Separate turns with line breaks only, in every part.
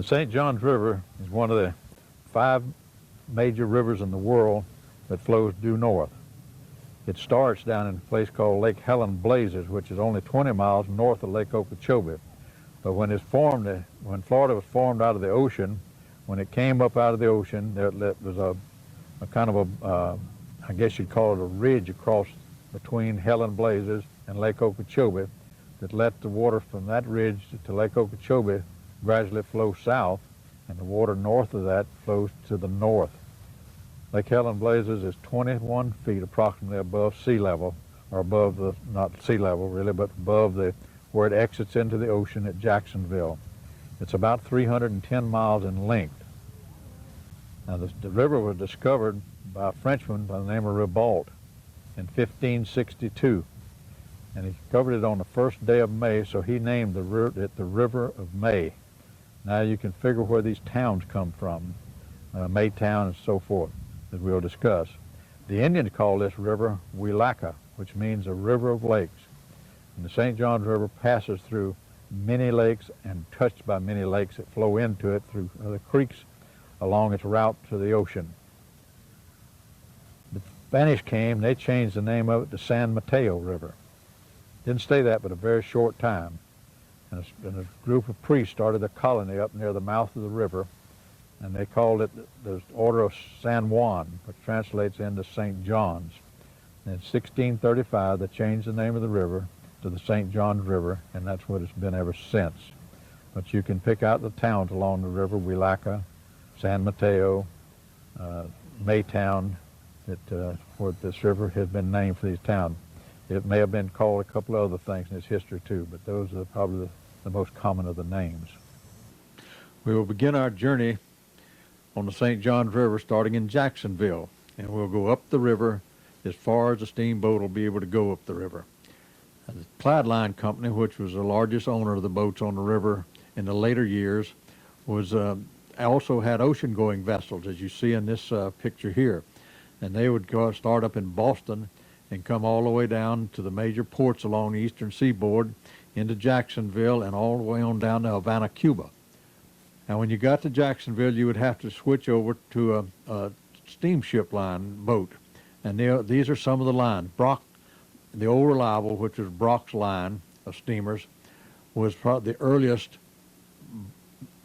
St. Johns River is one of the 5 major rivers in the world that flows due north. It starts down in a place called Lake Helen Blazes, which is only 20 miles north of Lake Okeechobee. But when when Florida was formed out of the ocean, when it came up out of the ocean, there was a kind of I guess you'd call it a ridge across between Helen Blazes and Lake Okeechobee that let the water from that ridge to Lake Okeechobee gradually flow south, and the water north of that flows to the north. Lake Helen Blazes is 21 feet approximately above sea level, or above the, not sea level really, but above where it exits into the ocean at Jacksonville. It's about 310 miles in length. Now the river was discovered by a Frenchman by the name of Ribault in 1562. And he discovered it on the first day of May, so he named it the River of May. Now you can figure where these towns come from, Maytown and so forth, that we'll discuss. The Indians call this river Wielaka, which means a river of lakes. And the St. Johns River passes through many lakes and touched by many lakes that flow into it through the creeks along its route to the ocean. The Spanish came, they changed the name of it to San Mateo River. Didn't stay that but a very short time. And a group of priests started a colony up near the mouth of the river, and they called it the Order of San Juan, which translates into St. John's. And in 1635, they changed the name of the river to the St. Johns River, and that's what it's been ever since. But you can pick out the towns along the river: Wielaka, San Mateo, Maytown, where this river has been named for these towns. It may have been called a couple of other things in its history too, but those are probably the most common of the names. We will begin our journey on the St. Johns River starting in Jacksonville, and we'll go up the river as far as the steamboat will be able to go up the river. The Clyde Line Company, which was the largest owner of the boats on the river in the later years, also had ocean-going vessels, as you see in this picture here. And they would start up in Boston and come all the way down to the major ports along the eastern seaboard into Jacksonville and all the way on down to Havana, Cuba. Now when you got to Jacksonville, you would have to switch over to a steamship line boat. And these are some of the lines. Brock, the old Reliable, which was Brock's line of steamers, was probably the earliest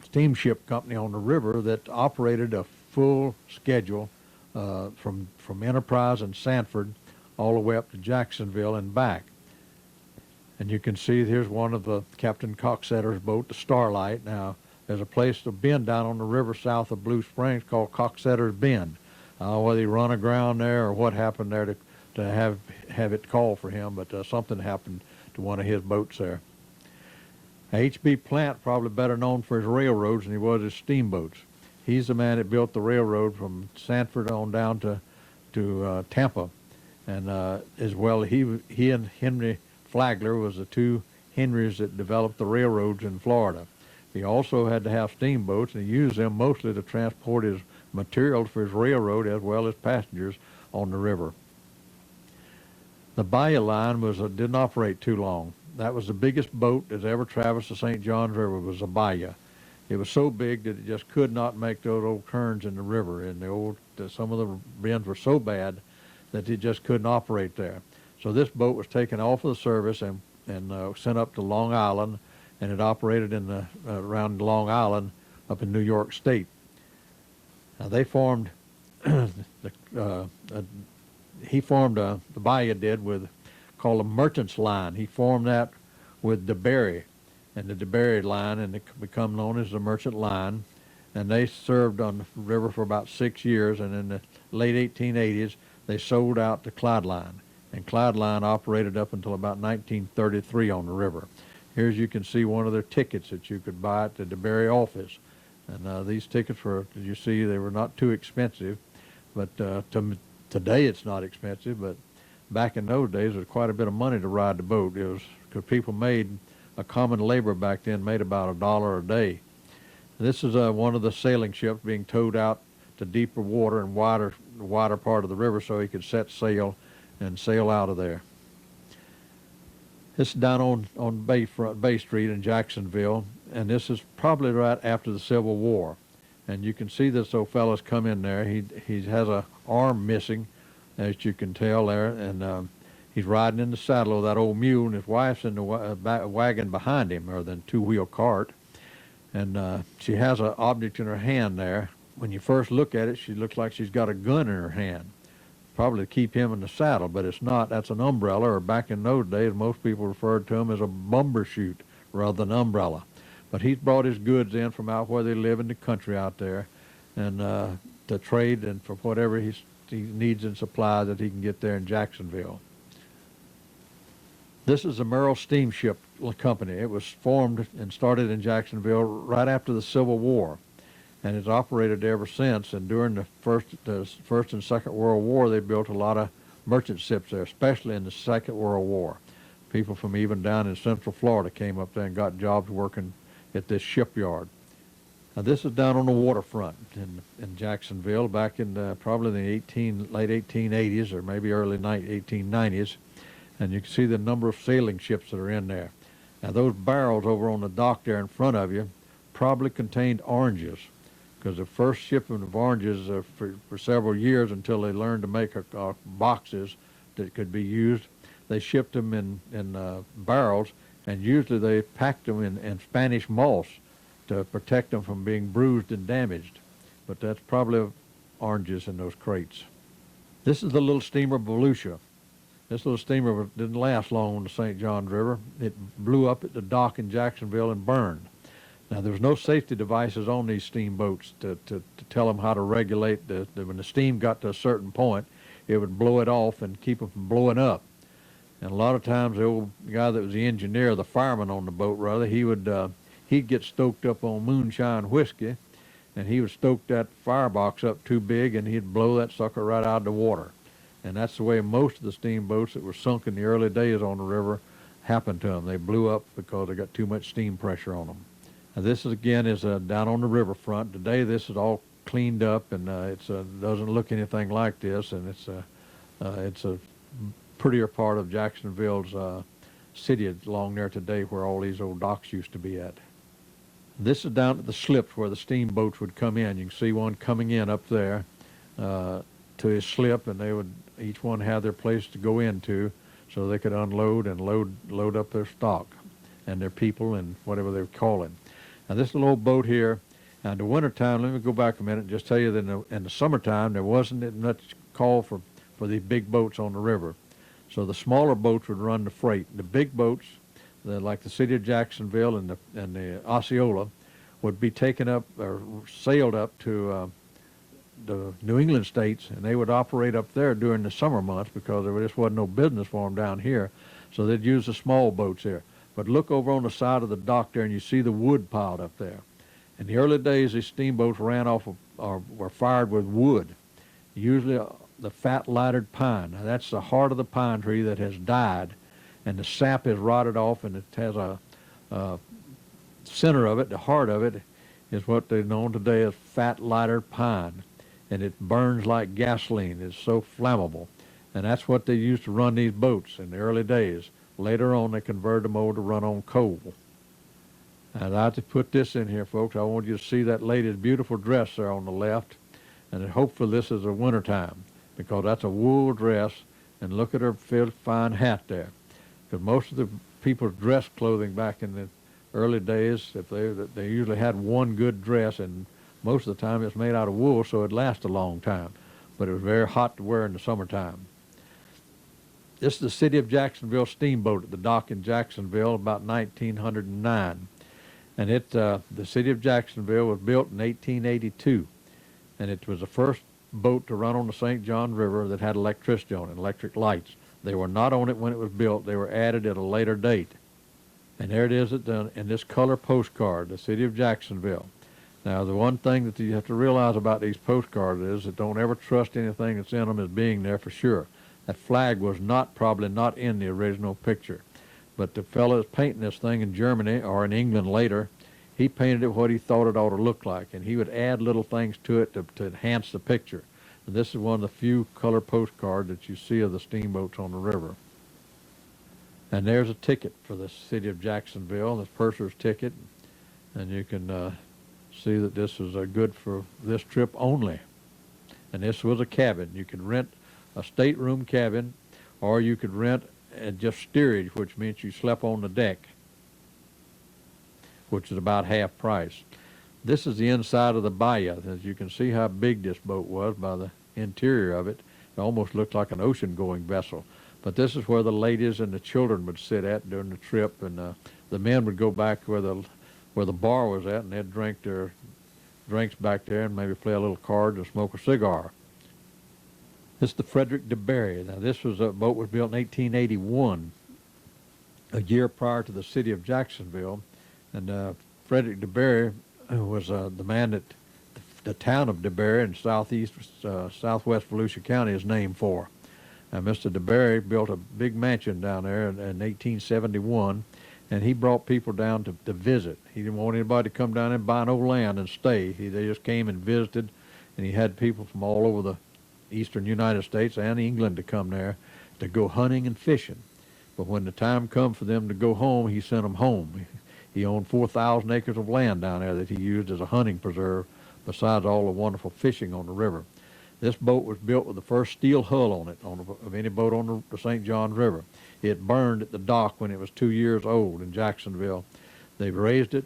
steamship company on the river that operated a full schedule from Enterprise and Sanford all the way up to Jacksonville and back. And you can see here's one of the Captain Coxetter's boat, the Starlight. Now, there's a place to bend down on the river south of Blue Springs called Coxetter's Bend. Whether he run aground there or what happened there to have it called for him, but something happened to one of his boats there. H.B. Plant, probably better known for his railroads than he was his steamboats. He's the man that built the railroad from Sanford on down to Tampa. And as well, he and Henry Flagler was the two Henrys that developed the railroads in Florida. He also had to have steamboats, and he used them mostly to transport his materials for his railroad as well as passengers on the river. The Bayou Line didn't operate too long. That was the biggest boat that ever traversed the St. Johns River, was a Bayou. It was so big that it just could not make those old turns in the river, and some of the bends were so bad that it just couldn't operate there. So this boat was taken off of the service and sent up to Long Island, and it operated around Long Island up in New York State. Now they formed, the Bayou did, called a Merchant's Line. He formed that with DeBerry and the DeBerry Line, and it become known as the Merchant Line. And they served on the river for about 6 years, and in the late 1880s, they sold out to Clyde Line. And Clyde Line operated up until about 1933 on the river. Here you can see one of their tickets that you could buy at the DeBerry office. And these tickets were, as you see, they were not too expensive. But today it's not expensive, but back in those days, it was quite a bit of money to ride the boat. It was because people a common labor back then made about $1 a day. This is one of the sailing ships being towed out to deeper water and wider part of the river so he could set sail and sail out of there. This is down on Bay Street in Jacksonville, and this is probably right after the Civil War. And you can see this old fellow's come in there. He has a arm missing, as you can tell there, and he's riding in the saddle of that old mule, and his wife's in the wagon behind him, or the two-wheel cart. And she has an object in her hand there. When you first look at it, she looks like she's got a gun in her hand, probably to keep him in the saddle, but it's not. That's an umbrella, or back in those days, most people referred to them as a bumbershoot rather than umbrella. But he's brought his goods in from out where they live in the country out there, and to trade and for whatever he needs in supply that he can get there in Jacksonville. This is the Monroe Steamship Company. It was formed and started in Jacksonville right after the Civil War, and it's operated ever since. And during the First and Second World War, they built a lot of merchant ships there, especially in the Second World War. People from even down in Central Florida came up there and got jobs working at this shipyard. Now this is down on the waterfront in Jacksonville back in probably the late 1880s or maybe early 1890s. And you can see the number of sailing ships that are in there. Now those barrels over on the dock there in front of you probably contained oranges, because the first shipment of oranges for several years, until they learned to make boxes that could be used, they shipped them in barrels, and usually they packed them in Spanish moss to protect them from being bruised and damaged. But that's probably oranges in those crates. This is the little steamer Volusia. This little steamer didn't last long on the St. Johns River. It blew up at the dock in Jacksonville and burned. Now, there was no safety devices on these steamboats to tell them how to regulate when the steam got to a certain point, it would blow it off and keep them from blowing up. And a lot of times the old guy that was the engineer, the fireman on the boat rather, he'd get stoked up on moonshine whiskey, and he would stoke that firebox up too big, and he'd blow that sucker right out of the water. And that's the way most of the steamboats that were sunk in the early days on the river happened to them. They blew up because they got too much steam pressure on them. Now this is down on the riverfront. Today this is all cleaned up, and it doesn't look anything like this, and it's a prettier part of Jacksonville's city along there today, where all these old docks used to be at. This is down at the slips where the steamboats would come in. You can see one coming in up there to his slip, and they would each one have their place to go into, so they could unload and load up their stock and their people and whatever they were calling. Now this little old boat here, now in the wintertime, let me go back a minute and just tell you that in the summertime there wasn't much call for these big boats on the river. So the smaller boats would run the freight. The big boats, like the city of Jacksonville and the Osceola, would be taken up or sailed up to the New England states, and they would operate up there during the summer months because there just wasn't no business for them down here. So they'd use the small boats there. But look over on the side of the dock there, and you see the wood piled up there. In the early days, these steamboats ran off of, or were fired with wood, usually the fat lightered pine. Now that's the heart of the pine tree that has died, and the sap is rotted off, and it has a center of it, the heart of it, is what they're known today as fat lightered pine, and it burns like gasoline. It's so flammable, and that's what they used to run these boats in the early days. Later on, they converted them over to run on coal. And I have to put this in here, folks. I want you to see that lady's beautiful dress there on the left, and hopefully this is a wintertime, because that's a wool dress, and look at her fine hat there. Because most of the people's dress clothing back in the early days, if they usually had one good dress, and most of the time it's made out of wool, so it lasts a long time. But it was very hot to wear in the summertime. This is the City of Jacksonville steamboat at the dock in Jacksonville about 1909. And the City of Jacksonville was built in 1882. And it was the first boat to run on the St. Johns River that had electricity on it, electric lights. They were not on it when it was built. They were added at a later date. And there it is in this color postcard, the City of Jacksonville. Now, the one thing that you have to realize about these postcards is that don't ever trust anything that's in them as being there for sure. That flag was probably not in the original picture. But the fellow that's painting this thing in Germany or in England later, he painted it what he thought it ought to look like, and he would add little things to it to enhance the picture. And this is one of the few color postcards that you see of the steamboats on the river. And there's a ticket for the City of Jacksonville, this purser's ticket. And you can see that this is good for this trip only. And this was a cabin. You could rent a stateroom cabin, or you could rent just steerage, which means you slept on the deck, which is about half price. This is the inside of the bayou. As you can see how big this boat was by the interior of it. It almost looked like an ocean-going vessel. But this is where the ladies and the children would sit at during the trip, and the men would go back where the bar was at, and they'd drink their drinks back there and maybe play a little cards or smoke a cigar. This is the Frederick de Berry. Now, this was a boat was built in 1881, a year prior to the city of Jacksonville, and Frederick de Berry was the man that the town of de Berry in southwest Volusia County is named for. Mr. de Berry built a big mansion down there in 1871, and he brought people down to visit. He didn't want anybody to come down and buy no land and stay. They just came and visited, and he had people from all over the eastern United States and England to come there to go hunting and fishing. But when the time come for them to go home, he sent them home. He owned 4,000 acres of land down there that he used as a hunting preserve, besides all the wonderful fishing on the river. This boat was built with the first steel hull on it of any boat on the St. Johns River. It burned at the dock when it was 2 years old in Jacksonville. They raised it,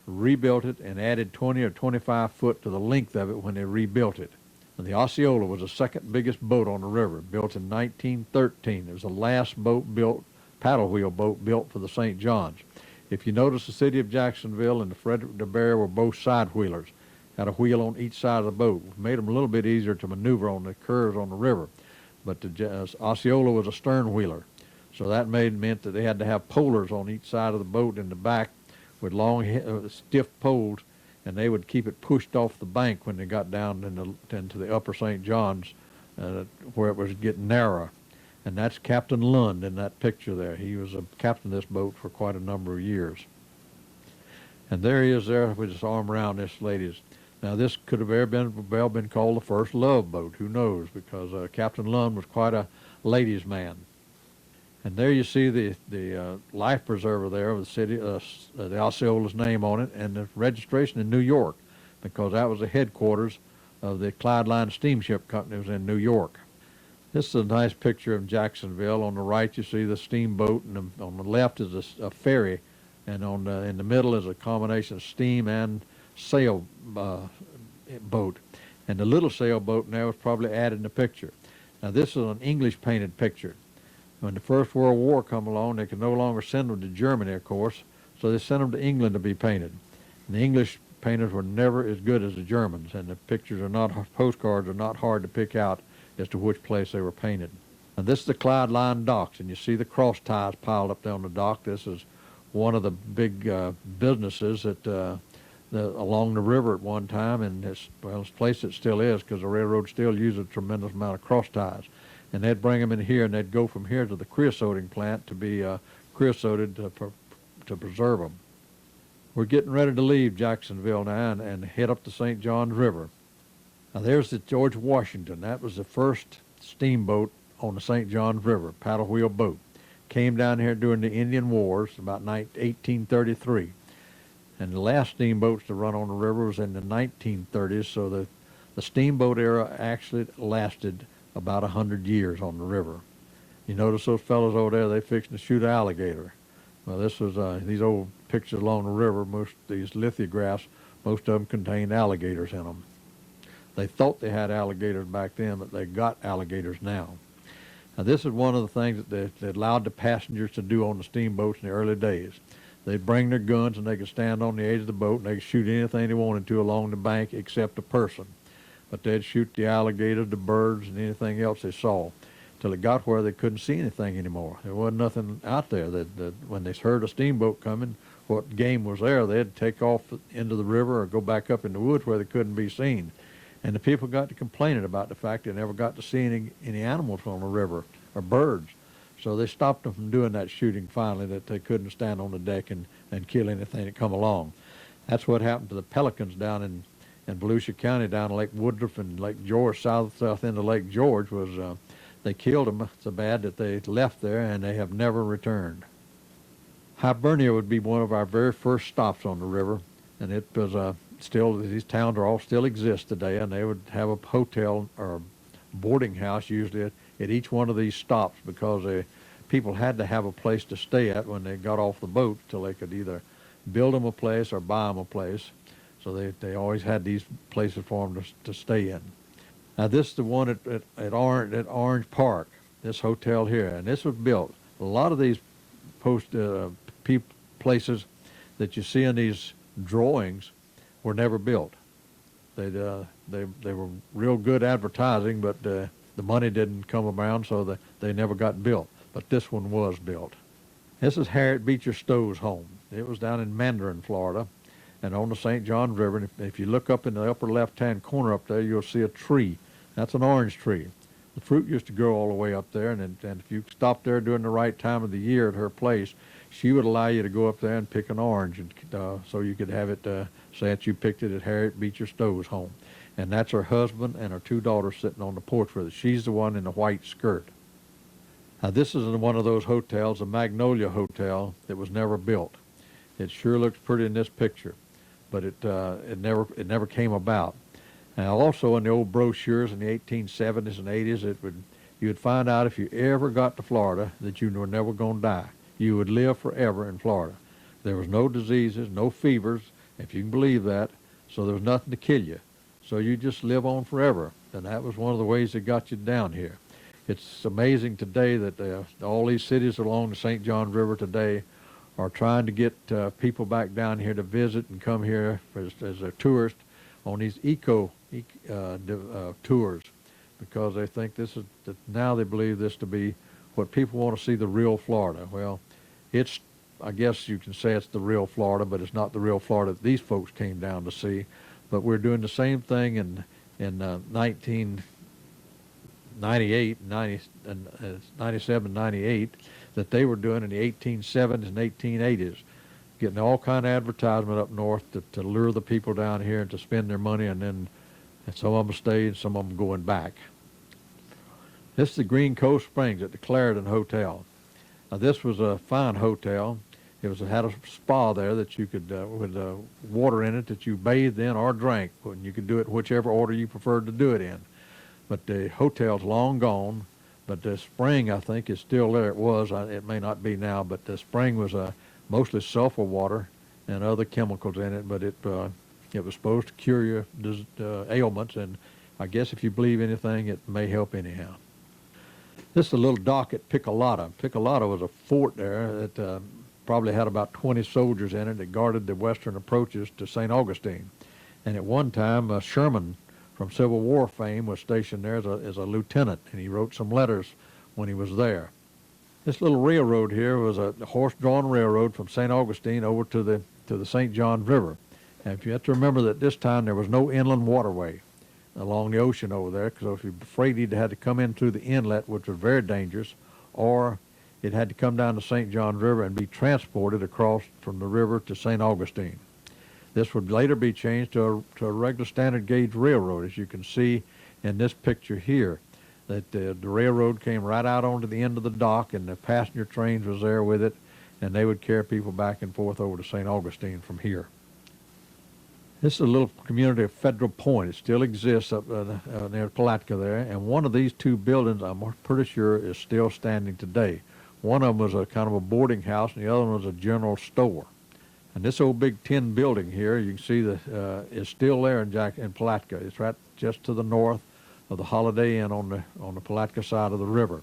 rebuilt it, and added 20 or 25 foot to the length of it when they rebuilt it. And the Osceola was the second biggest boat on the river, built in 1913. It was the last paddle wheel boat built for the St. Johns. If you notice, the city of Jacksonville and the Frederick de Berry were both side wheelers, had a wheel on each side of the boat. It made them a little bit easier to maneuver on the curves on the river. But the Osceola was a stern wheeler, so that meant that they had to have polers on each side of the boat in the back with long, stiff poles, and they would keep it pushed off the bank when they got down into the upper St. Johns, where it was getting narrower. And that's Captain Lund in that picture there. He was a captain of this boat for quite a number of years. And there he is there with his arm around this lady's. Now, this could have well been called the first love boat. Who knows? Because Captain Lund was quite a ladies' man. And there you see the life preserver there of the city, the Osceola's name on it, and the registration in New York, because that was the headquarters of the Clyde Line Steamship Company. Was in New York. This is a nice picture of Jacksonville. On the right, you see the steamboat, and on the left is a ferry, and in the middle is a combination of steam and sail boat. And the little sailboat now was probably added in the picture. Now, this is an English painted picture. When the First World War come along, they could no longer send them to Germany, of course, so they sent them to England to be painted. And the English painters were never as good as the Germans, and the postcards are not hard to pick out as to which place they were painted. And this is the Clyde Line docks, and you see the cross ties piled up there on the dock. This is one of the big businesses that along the river at one time, and this place it still is, because the railroad still uses a tremendous amount of cross ties. And they'd bring them in here, and they'd go from here to the creosoting plant to be creosoted to preserve them. We're getting ready to leave Jacksonville now and head up the St. Johns River. Now, there's the George Washington. That was the first steamboat on the St. Johns River, paddle wheel boat. Came down here during the Indian Wars, about 1833. And the last steamboats to run on the river was in the 1930s, so the steamboat era actually lasted about 100 years on the river. You notice those fellows over there, they fixing to shoot an alligator. Well, this was these old pictures along the river, these lithographs, most of them contained alligators in them. They thought they had alligators back then, but they got alligators now. Now, this is one of the things that they allowed the passengers to do on the steamboats in the early days. They'd bring their guns, and they could stand on the edge of the boat, and they could shoot anything they wanted to along the bank except a person. But they'd shoot the alligators, the birds, and anything else they saw, till it got where they couldn't see anything anymore. There wasn't nothing out there. That when they heard a steamboat coming, what game was there, they'd take off into the river or go back up in the woods where they couldn't be seen. And the people got to complaining about the fact they never got to see any animals on the river or birds. So they stopped them from doing that shooting finally, that they couldn't stand on the deck and kill anything that come along. That's what happened to the pelicans down in Volusia County, down Lake Woodruff and Lake George, south end of Lake George, was they killed them so bad that they left there and they have never returned. Hibernia would be one of our very first stops on the river. and it was still, these towns are all still exist today, and they would have a hotel or boarding house usually at each one of these stops, because people had to have a place to stay at when they got off the boat till they could either build them a place or buy them a place. So they always had these places for them to stay in. Now this is the one at Orange Park, this hotel here, and this was built. A lot of these places that you see in these drawings were never built. They were real good advertising, but the money didn't come around, so they never got built. But this one was built. This is Harriet Beecher Stowe's home. It was down in Mandarin, Florida, and on the St. Johns River. And if you look up in the upper left-hand corner up there, you'll see a tree. That's an orange tree. The fruit used to grow all the way up there, and if you stopped there during the right time of the year at her place, she would allow you to go up there and pick an orange, and so you could have it say that you picked it at Harriet Beecher Stowe's home. And that's her husband and her two daughters sitting on the porch with her. She's the one in the white skirt. Now this is one of those hotels, a Magnolia Hotel, that was never built. It sure looks pretty in this picture, but it never came about. Now also in the old brochures in the 1870s and 80s, you would find out if you ever got to Florida that you were never going to die. You would live forever in Florida. There was no diseases, no fevers, if you can believe that, so there was nothing to kill you. So you just live on forever, and that was one of the ways that got you down here. It's amazing today that all these cities along the St. Johns River today are trying to get people back down here to visit and come here as a tourist on these tours, because they think now they believe this to be what people want to see, the real Florida. Well, I guess you can say it's the real Florida, but it's not the real Florida that these folks came down to see. But we're doing the same thing in 1998, 97, 98 that they were doing in the 1870s and 1880s, getting all kind of advertisement up north to lure the people down here and to spend their money, and some of them stayed and some of them going back. This is the Green Cove Springs at the Clarendon Hotel. Now this was a fine hotel. It had a spa there that you could, with water in it that you bathed in or drank, and you could do it whichever order you preferred to do it in. But the hotel's long gone, but the spring, I think, is still there. It was, it may not be now, but the spring was mostly sulfur water and other chemicals in it, but it was supposed to cure your ailments, and I guess if you believe anything, it may help anyhow. This is a little dock at Piccolata. Piccolata was a fort there that probably had about 20 soldiers in it that guarded the western approaches to St. Augustine. And at one time, Sherman from Civil War fame was stationed there as a lieutenant, and he wrote some letters when he was there. This little railroad here was a horse-drawn railroad from St. Augustine over to the St. Johns River. And if you have to remember that this time there was no inland waterway along the ocean over there, because if you're afraid you'd had to come in through the inlet, which was very dangerous, or it had to come down the St. Johns River and be transported across from the river to St. Augustine. This would later be changed to a regular standard gauge railroad, as you can see in this picture here, that the railroad came right out onto the end of the dock, and the passenger trains was there with it, and they would carry people back and forth over to St. Augustine from here. This is a little community of Federal Point. It still exists up near Palatka there, and one of these two buildings, I'm pretty sure, is still standing today. One of them was a kind of a boarding house, and the other one was a general store. And this old big tin building here, you can see is still there in Palatka. It's right just to the north of the Holiday Inn on the Palatka side of the river.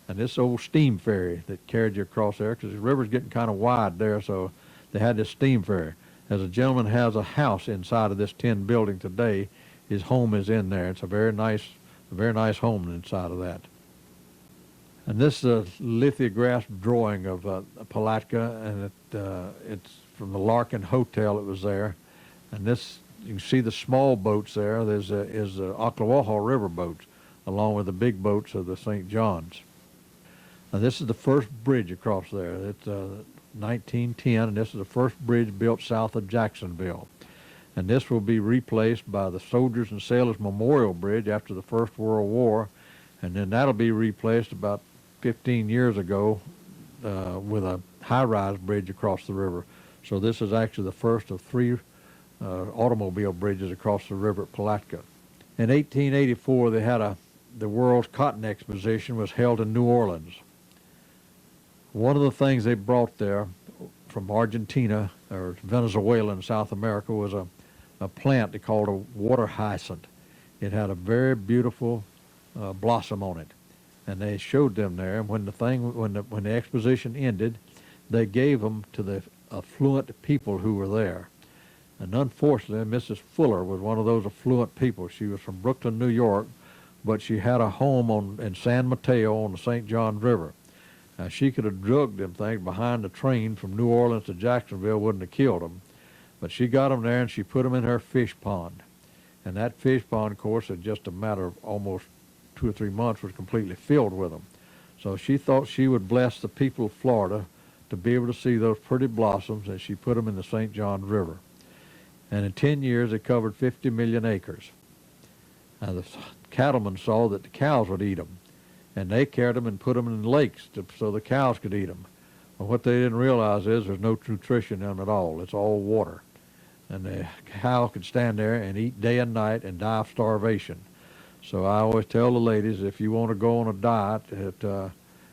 And this old steam ferry that carried you across there, because the river's getting kind of wide there, so they had this steam ferry. As a gentleman has a house inside of this tin building today, his home is in there. It's a very nice home inside of that. And this is a lithographed drawing of Palatka, and it's from the Larkin Hotel. It was there, and this, you can see the small boats there. Is the Ocklawaha River boats, along with the big boats of the St. Johns. Now this is the first bridge across there. It's 1910, and this is the first bridge built south of Jacksonville. And this will be replaced by the Soldiers and Sailors Memorial Bridge after the First World War, and then that'll be replaced about 15 years ago with a high-rise bridge across the river. So this is actually the first of three automobile bridges across the river at Palatka. In 1884, they had the World's Cotton Exposition was held in New Orleans. One of the things they brought there from Argentina or Venezuela in South America was a plant they called a water hyacinth. It had a very beautiful blossom on it, and they showed them there. And when the exposition ended, they gave them to the affluent people who were there. And unfortunately, Mrs. Fuller was one of those affluent people. She was from Brooklyn, New York, but she had a home in San Mateo on the St. John River. Now, she could have drugged them things behind the train from New Orleans to Jacksonville, wouldn't have killed them. But she got them there, and she put them in her fish pond. And that fish pond, of course, in just a matter of almost 2 or 3 months, was completely filled with them. So she thought she would bless the people of Florida to be able to see those pretty blossoms, and she put them in the St. John River. And in 10 years, it covered 50 million acres. Now, the cattlemen saw that the cows would eat them, and they carried them and put them in lakes so the cows could eat them. But what they didn't realize is there's no nutrition in them at all. It's all water. And the cow could stand there and eat day and night and die of starvation. So I always tell the ladies, if you want to go on a diet, that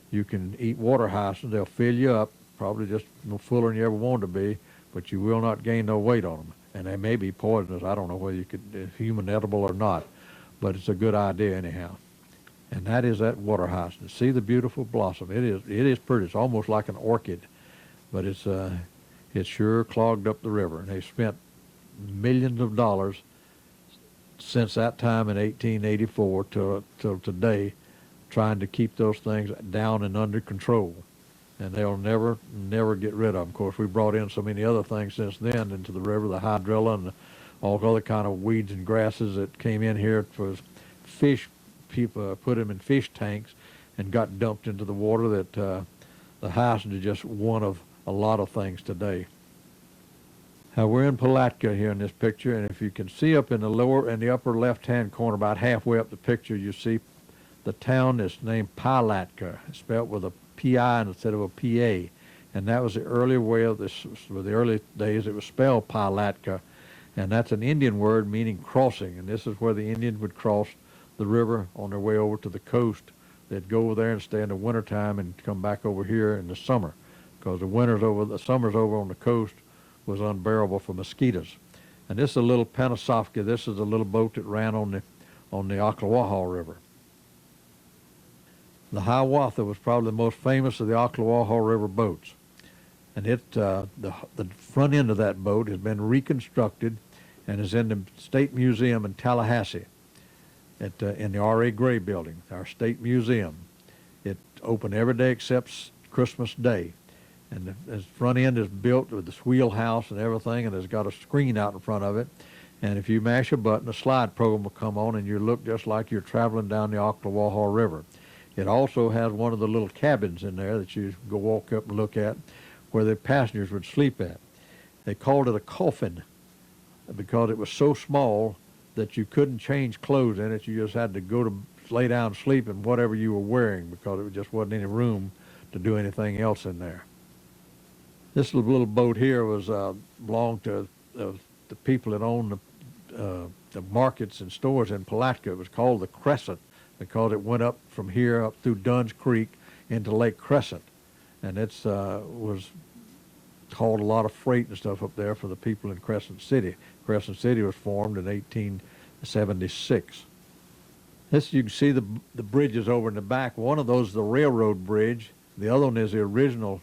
you can eat water hyacinths. They'll fill you up, probably just no fuller than you ever wanted to be, but you will not gain no weight on them. And they may be poisonous. I don't know whether you could human edible or not, but it's a good idea anyhow. And that is that water hyacinth. See the beautiful blossom. It is pretty. It's almost like an orchid, but it's sure clogged up the river. And they spent millions of dollars since that time in 1884 till today, trying to keep those things down and under control. And they'll never get rid of them. Of course, we brought in so many other things since then into the river, the hydrilla and all other kind of weeds and grasses that came in here for fish. People put them in fish tanks and got dumped into the water. That the hyacinth is just one of a lot of things today. Now, we're in Palatka here in this picture, and if you can see up in the upper left-hand corner, about halfway up the picture, you see the town is named Palatka. It's spelled with a P-I instead of a P-A. And that was the earlier way of this. For the early days, it was spelled Palatka. And that's an Indian word meaning crossing. And this is where the Indians would cross the river on their way over to the coast. They'd go over there and stay in the wintertime and come back over here in the summer. Because the summers over on the coast was unbearable for mosquitoes. And this is a little Pennsauken. This is a little boat that ran on the Ocklawaha River. The Hiawatha was probably the most famous of the Ocklawaha River boats. And the front end of that boat has been reconstructed and is in the State Museum in Tallahassee in the R.A. Gray building, our state museum. It's open every day except Christmas Day. And the front end is built with this wheelhouse and everything, and it's got a screen out in front of it. And if you mash a button, a slide program will come on, and you look just like you're traveling down the Ocklawaha River. It also has one of the little cabins in there that you go walk up and look at where the passengers would sleep at. They called it a coffin because it was so small that you couldn't change clothes in it. You just had to go to lay down and sleep in whatever you were wearing because it just wasn't any room to do anything else in there. This little boat here belonged to the people that owned the markets and stores in Palatka. It was called the Crescent because it went up from here up through Dunn's Creek into Lake Crescent. And it was hauled a lot of freight and stuff up there for the people in Crescent City. Crescent City was formed in 1876. This, you can see the bridges over in the back. One of those is the railroad bridge. The other one is the original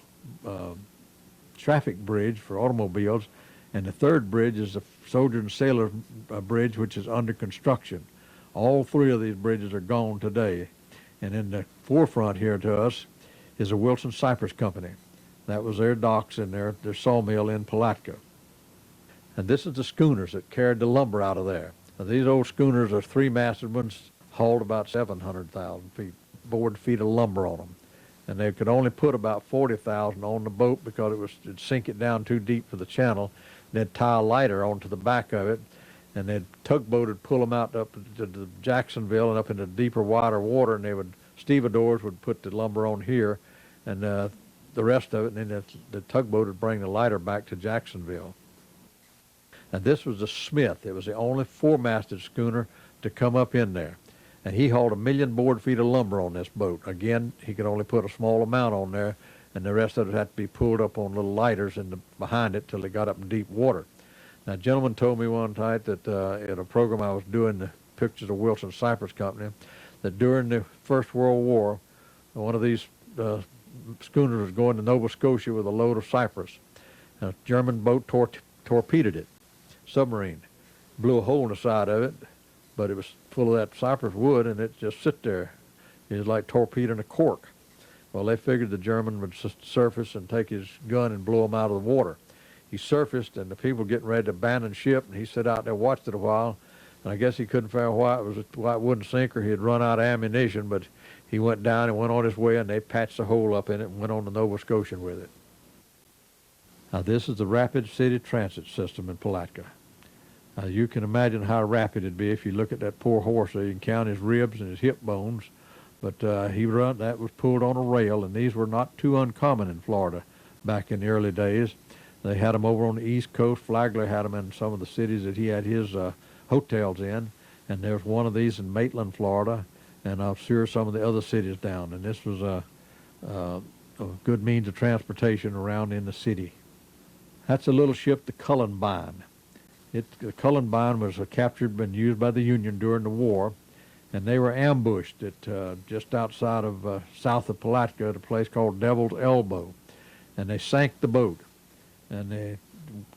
traffic bridge for automobiles. And the third bridge is the Soldier and Sailor Bridge, which is under construction. All three of these bridges are gone today. And in the forefront here to us is a Wilson Cypress Company. That was their docks and their sawmill in Palatka. And this is the schooners that carried the lumber out of there. Now, these old schooners are three-masted ones, hauled about 700,000 board feet of lumber on them. And they could only put about 40,000 on the boat because it'd sink it down too deep for the channel. They'd tie a lighter onto the back of it, and the tugboat would pull them out up to Jacksonville and up into deeper, wider water, and stevedores would put the lumber on here, and the rest of it, and then the tugboat would bring the lighter back to Jacksonville. And this was the Smith. It was the only four-masted schooner to come up in there. And he hauled 1 million board feet of lumber on this boat. Again, he could only put a small amount on there, and the rest of it had to be pulled up on little lighters behind it till they got up in deep water. Now, a gentleman told me one night that in a program I was doing, the pictures of Wilson Cypress Company, that during the First World War, one of these schooners was going to Nova Scotia with a load of cypress. And a German boat torpedoed it, submarine, blew a hole in the side of it, but it was full of that cypress wood, and it just sit there. It was like torpedoing a cork. Well, they figured the German would surface and take his gun and blow him out of the water. He surfaced, and the people getting ready to abandon ship, and he sat out there, watched it a while, and I guess he couldn't figure out why it wouldn't sink, or he had run out of ammunition, but he went down and went on his way, and they patched a hole up in it and went on to Nova Scotia with it. Now, this is the Rapid City Transit System in Palatka. Now, you can imagine how rapid it'd be if you look at that poor horse there. You can count his ribs and his hip bones, but that was pulled on a rail, and these were not too uncommon in Florida back in the early days. They had them over on the East Coast. Flagler had them in some of the cities that he had his hotels in, and there was one of these in Maitland, Florida, and I'm sure some of the other cities down. And this was a good means of transportation around in the city. That's a little ship, the Columbine. The Columbine was captured and used by the Union during the war, and they were ambushed at just outside of south of Palatka at a place called Devil's Elbow, and they sank the boat, and they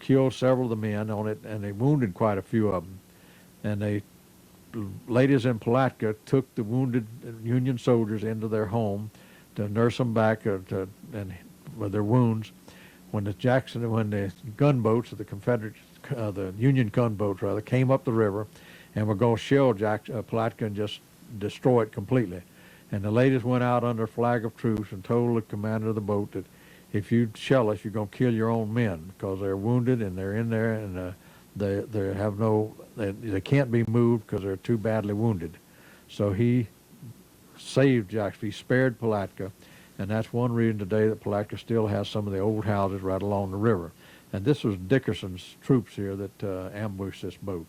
killed several of the men on it, and they wounded quite a few of them. And the ladies in Palatka took the wounded Union soldiers into their home to nurse them back and with their wounds. When the gunboats, the Union gunboats rather, came up the river and were going to shell Palatka and just destroy it completely. And the ladies went out under a flag of truce and told the commander of the boat that if you shell us, you're going to kill your own men, because they're wounded and they're in there, and they can't be moved because they're too badly wounded. So he saved Jackson. He spared Palatka, and that's one reason today that Palatka still has some of the old houses right along the river. And this was Dickerson's troops here that ambushed this boat.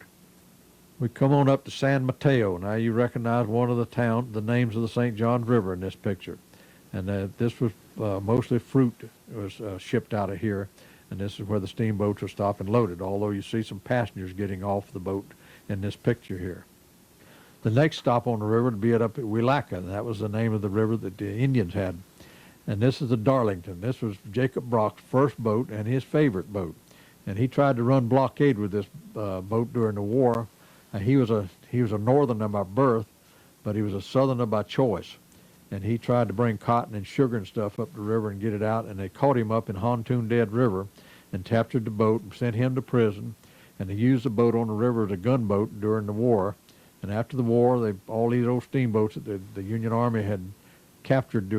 We come on up to San Mateo. Now you recognize one of the names of the St. Johns River in this picture. And this was mostly fruit was shipped out of here, and this is where the steamboats were stopped and loaded, although you see some passengers getting off the boat in this picture here. The next stop on the river would be up at Willaca, and that was the name of the river that the Indians had. And this is the Darlington. This was Jacob Brock's first boat and his favorite boat. And he tried to run blockade with this boat during the war. He was a northerner by birth, but he was a southerner by choice. And he tried to bring cotton and sugar and stuff up the river and get it out, and they caught him up in Hontoon Dead River and captured the boat and sent him to prison. And they used the boat on the river as a gunboat during the war. And after the war, all these old steamboats that the Union Army had captured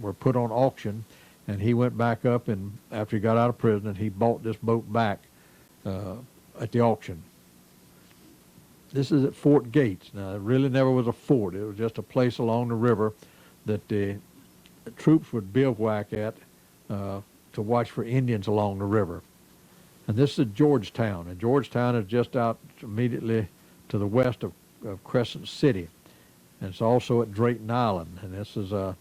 were put on auction, and he went back up, and after he got out of prison, and he bought this boat back at the auction. This is at Fort Gates. Now, it really never was a fort. It was just a place along the river that the troops would bivouac at to watch for Indians along the river. And this is Georgetown, and Georgetown is just out immediately to the west of Crescent City. And it's also at Drayton Island, and this is the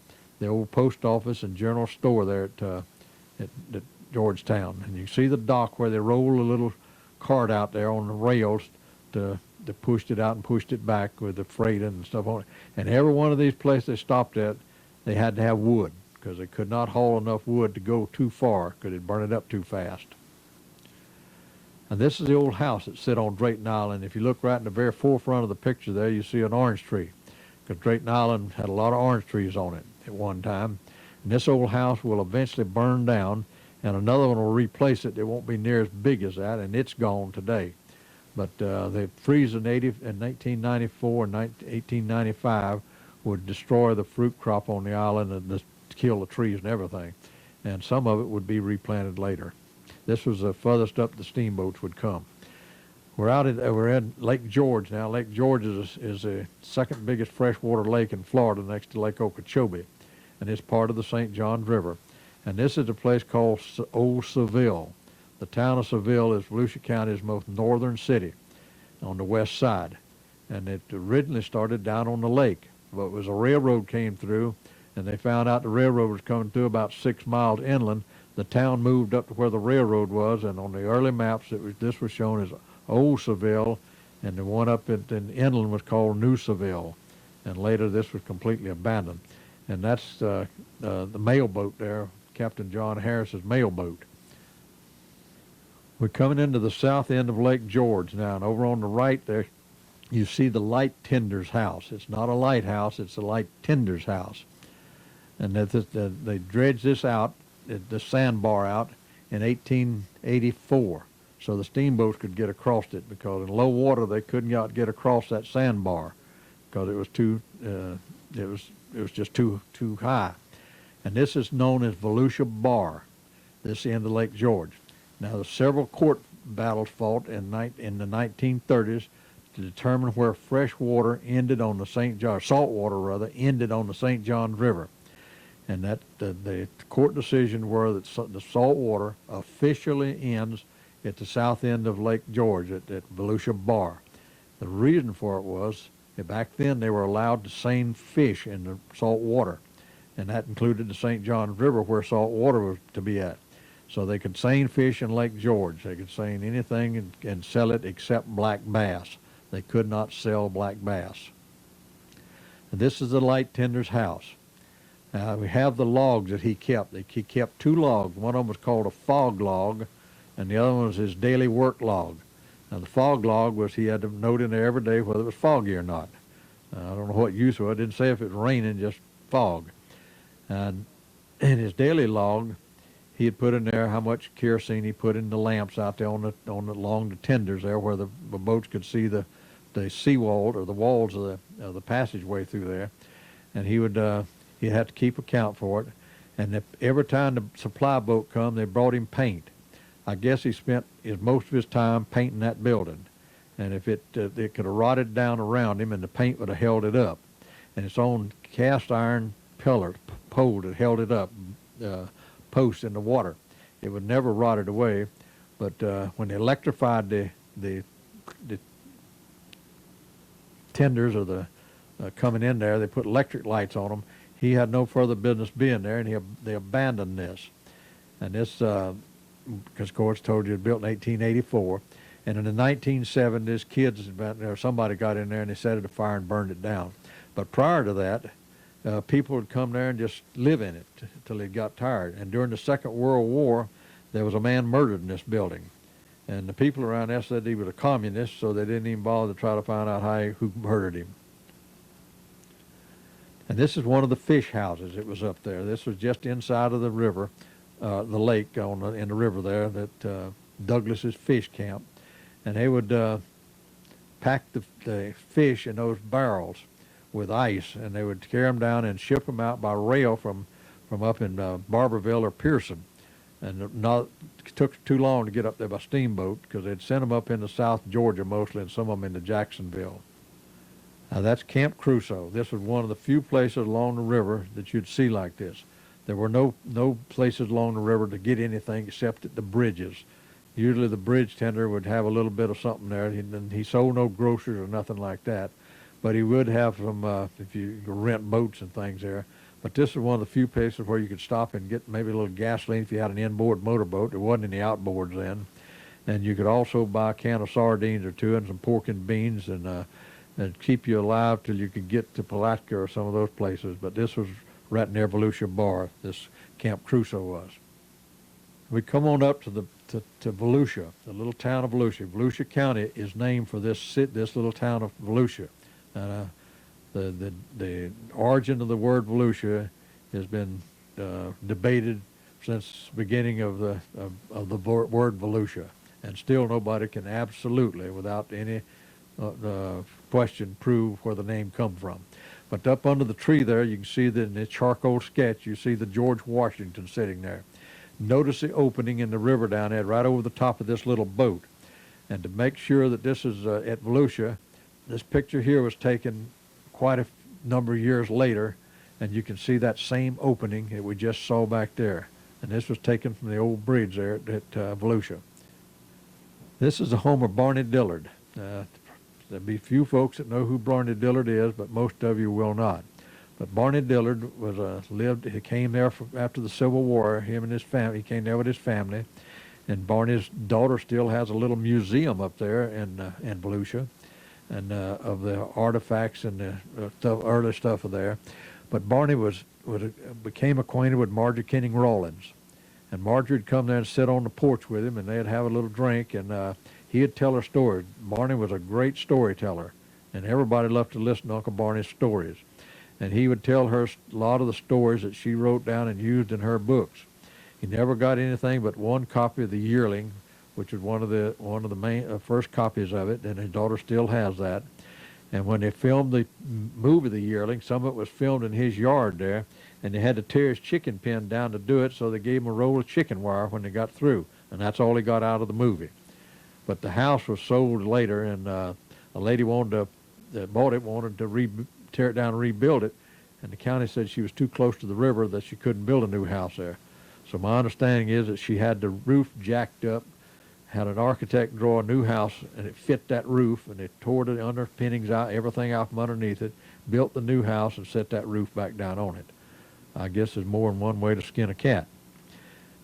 old post office and general store there at Georgetown. And you see the dock where they roll a little cart out there on the rails to pushed it out and pushed it back with the freight and stuff on it. And every one of these places they stopped at, they had to have wood, because they could not haul enough wood to go too far, because it'd burn it up too fast. And this is the old house that sit on Drayton Island. If you look right in the very forefront of the picture there, you see an orange tree, because Drayton Island had a lot of orange trees on it at one time. And this old house will eventually burn down, and another one will replace it. It won't be near as big as that, and it's gone today. But the freeze in 1994 and 1895 would destroy the fruit crop on the island and just kill the trees and everything. And some of it would be replanted later. This was the furthest up the steamboats would come. We're in Lake George now. Lake George is the second biggest freshwater lake in Florida, next to Lake Okeechobee, and it's part of the St. Johns River. And this is a place called Old Seville. The town of Seville is Volusia County's most northern city on the west side. And it originally started down on the lake. But as a railroad came through, and they found out the railroad was coming through about 6 miles inland, the town moved up to where the railroad was, and on the early maps, this was shown as Old Seville, and the one up in inland was called New Seville. And later this was completely abandoned. And that's the mail boat there, Captain John Harris's mail boat. We're coming into the south end of Lake George now, and over on the right there, you see the light tender's house. It's not a lighthouse, it's a light tender's house. And they dredged this out, the sandbar out, in 1884, so the steamboats could get across it, because in low water they couldn't get across that sandbar because it was it was just too high. And this is known as Volusia Bar, this end of Lake George. Now, there's several court battles fought in the 1930s to determine where fresh water ended on the St. John, salt water rather, ended on the St. Johns River. And that the court decision were that the salt water officially ends at the south end of Lake George at Volusia Bar. The reason for it was that back then they were allowed to seine fish in the salt water, and that included the St. Johns River where salt water was to be at. So they could seine fish in Lake George. They could seine anything and sell it except black bass. They could not sell black bass. And this is the light tender's house. We have the logs that he kept. He kept 2 logs. One of them was called a fog log, and the other one was his daily work log. Now, the fog log was he had to note in there every day whether it was foggy or not. I don't know what use it was. It didn't say if it was raining, just fog. And in his daily log, he had put in there how much kerosene he put in the lamps out there along the tenders there, where the boats could see the seawall or the walls of the passageway through there. And he had to keep account for it. And every time the supply boat come, they brought him paint. I guess he spent most of his time painting that building. And if it could have rotted down around him, and the paint would have held it up. And it's on cast iron pole that held it up, post in the water. It would never rotted away. But when they electrified the tenders or the coming in there, they put electric lights on them. He had no further business being there, and they abandoned this. And this, because of course, told you it was built in 1884. And in the 1970s, somebody got in there and they set it afire and burned it down. But prior to that, people would come there and just live in it till they got tired. And during the Second World War, there was a man murdered in this building. And the people around there said he was a communist, so they didn't even bother to try to find out who murdered him. And this is one of the fish houses. It was up there. This was just inside of the river, the lake in the river there, that Douglas's fish camp. And they would pack the fish in those barrels with ice, and they would carry them down and ship them out by rail from up in Barberville or Pearson. And it took too long to get up there by steamboat, because they'd send them up into South Georgia mostly, and some of them into Jacksonville. Now, that's Camp Crusoe. This was one of the few places along the river that you'd see like this. There were no places along the river to get anything except at the bridges. Usually the bridge tender would have a little bit of something there. He sold no groceries or nothing like that. But he would have some, if you rent boats and things there. But this is one of the few places where you could stop and get maybe a little gasoline if you had an inboard motorboat. There wasn't any outboards then. And you could also buy a can of sardines or two and some pork and beans, and keep you alive till you could get to Palatka or some of those places. But this was right near Volusia Bar, this Camp Crusoe was. We come on up to Volusia, the little town of Volusia. Volusia County is named for this little town of Volusia. The origin of the word Volusia has been debated since the beginning of the word Volusia, and still nobody can absolutely, without any question, prove where the name come from. But up under the tree there, you can see that in the charcoal sketch, you see the George Washington sitting there. Notice the opening in the river down there, right over the top of this little boat. And to make sure that this is at Volusia, this picture here was taken quite a number of years later, and you can see that same opening that we just saw back there. And this was taken from the old bridge there at Volusia. This is the home of Barney Dillard. There'll be few folks that know who Barney Dillard is, but most of you will not. But Barney Dillard he came there after the Civil War, him and his family. He came there with his family. And Barney's daughter still has a little museum up there in Volusia, and of the artifacts and the early stuff of there. But Barney became acquainted with Marjorie Kenning Rawlins. And Marjorie would come there and sit on the porch with him, and they'd have a little drink, and he'd tell her stories. Barney was a great storyteller, and everybody loved to listen to Uncle Barney's stories. And he would tell her a lot of the stories that she wrote down and used in her books. He never got anything but one copy of The Yearling, which was one of the main first copies of it, and his daughter still has that. And when they filmed the movie The Yearling, some of it was filmed in his yard there, and they had to tear his chicken pen down to do it, so they gave him a roll of chicken wire when they got through, and that's all he got out of the movie. But the house was sold later, and a lady that bought it wanted to tear it down and rebuild it, and the county said she was too close to the river, that she couldn't build a new house there. So my understanding is that she had the roof jacked up, had an architect draw a new house, and it fit that roof, and they tore the underpinnings out, everything out from underneath it, built the new house, and set that roof back down on it. I guess there's more than one way to skin a cat.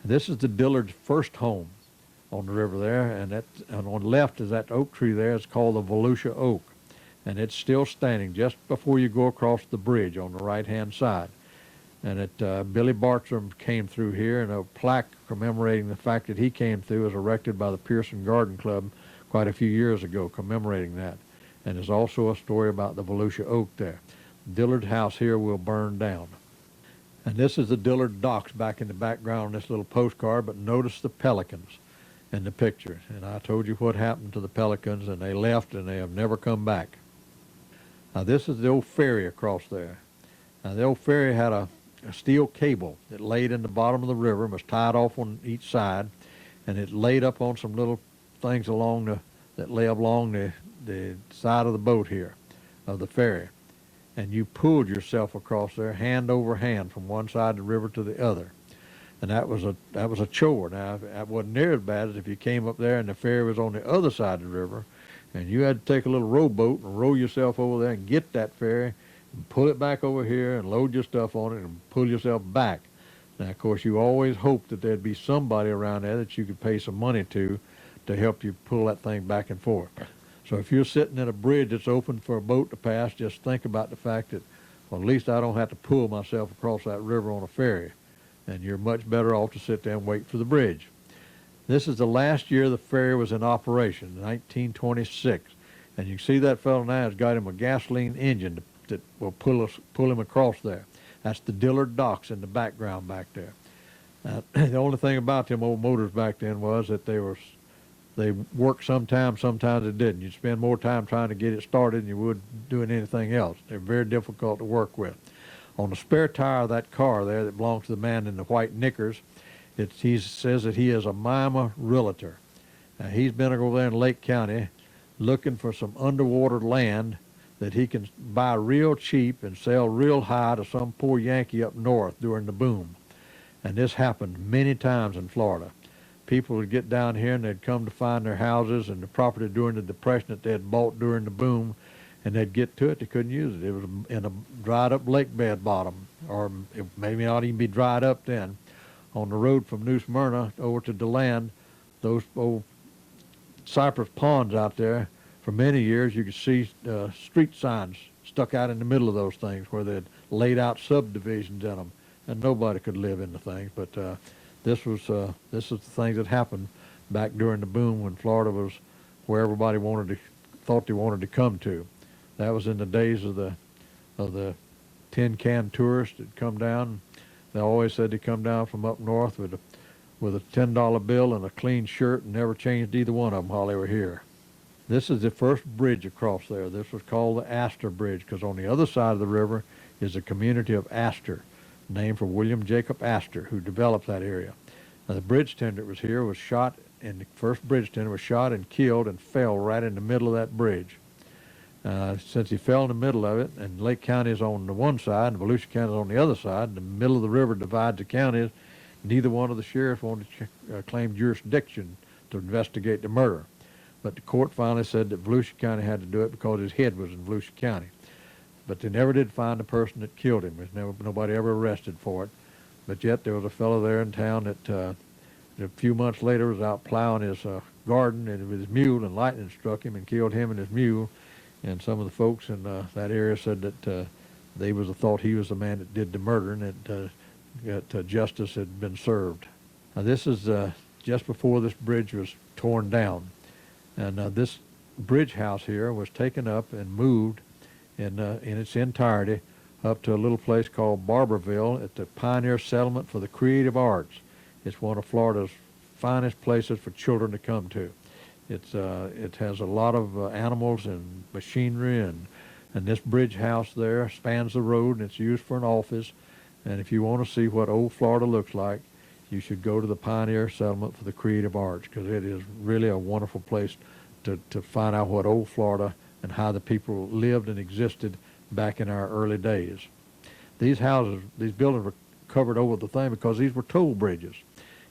This is the Dillard's first home on the river there, and on the left is that oak tree there. It's called the Volusia oak, and it's still standing just before you go across the bridge on the right-hand side. And Billy Bartram came through here, and a plaque commemorating the fact that he came through was erected by the Pearson Garden Club quite a few years ago, commemorating that. And there's also a story about the Volusia oak there. Dillard's house here will burn down. And this is the Dillard docks back in the background on this little postcard, but notice the pelicans in the picture. And I told you what happened to the pelicans, and they left, and they have never come back. Now this is the old ferry across there. Now the old ferry had a steel cable that laid in the bottom of the river and was tied off on each side, and it laid up on some little things that lay along the side of the boat here, of the ferry. And you pulled yourself across there hand over hand from one side of the river to the other. And that was a chore. Now, that wasn't near as bad as if you came up there and the ferry was on the other side of the river, and you had to take a little rowboat and row yourself over there and get that ferry and pull it back over here and load your stuff on it and pull yourself back. Now, of course, you always hoped that there'd be somebody around there that you could pay some money to help you pull that thing back and forth. So if you're sitting at a bridge that's open for a boat to pass, just think about the fact that, well, at least I don't have to pull myself across that river on a ferry. And you're much better off to sit there and wait for the bridge. This is the last year the ferry was in operation, 1926. And you can see that fellow now has got him a gasoline engine that will pull him across there. That's the Dillard docks in the background back there. The only thing about them old motors back then was that they worked sometimes they didn't. You'd spend more time trying to get it started than you would doing anything else. They're very difficult to work with. On the spare tire of that car there that belongs to the man in the white knickers, he says that he is a Mima realtor. He's been over there in Lake County looking for some underwater land that he can buy real cheap and sell real high to some poor Yankee up north during the boom. And this happened many times in Florida. People would get down here and they'd come to find their houses and the property during the Depression that they had bought during the boom, and they'd get to it, they couldn't use it. It was in a dried up lake bed bottom, or it may not even be dried up then. On the road from New Smyrna over to DeLand, those old cypress ponds out there, for many years you could see street signs stuck out in the middle of those things where they'd laid out subdivisions in them, and nobody could live in the things. But this was the thing that happened back during the boom when Florida was where everybody thought they wanted to come to. That was in the days of the tin can tourists that come down. They always said they come down from up north with a $10 bill and a clean shirt, and never changed either one of them while they were here. This is the first bridge across there. This was called the Astor Bridge because on the other side of the river is the community of Astor, named for William Jacob Astor, who developed that area. Now, the bridge tender that was here was shot, and the first bridge tender was shot and killed and fell right in the middle of that bridge. Since he fell in the middle of it, and Lake County is on the one side and Volusia County is on the other side, and the middle of the river divides the counties, neither one of the sheriffs wanted to claim jurisdiction to investigate the murder. but the court finally said that Volusia County had to do it because his head was in Volusia County. But they never did find the person that killed him. Nobody ever arrested for it. But yet there was a fellow there in town that a few months later was out plowing his garden and with his mule, and lightning struck him and killed him and his mule. And some of the folks in that area said that they thought he was the man that did the murder, and that justice had been served. Now this is just before this bridge was torn down, and this bridge house here was taken up and moved in its entirety up to a little place called Barberville at the Pioneer Settlement for the Creative Arts. It's one of Florida's finest places for children to come to. It has a lot of animals and machinery, and this bridge house there spans the road, and it's used for an office. And if you want to see what old Florida looks like, you should go to the Pioneer Settlement for the Creative Arts, because it is really a wonderful place to find out what old Florida and how the people lived and existed back in our early days. These buildings were covered over the thing because these were toll bridges.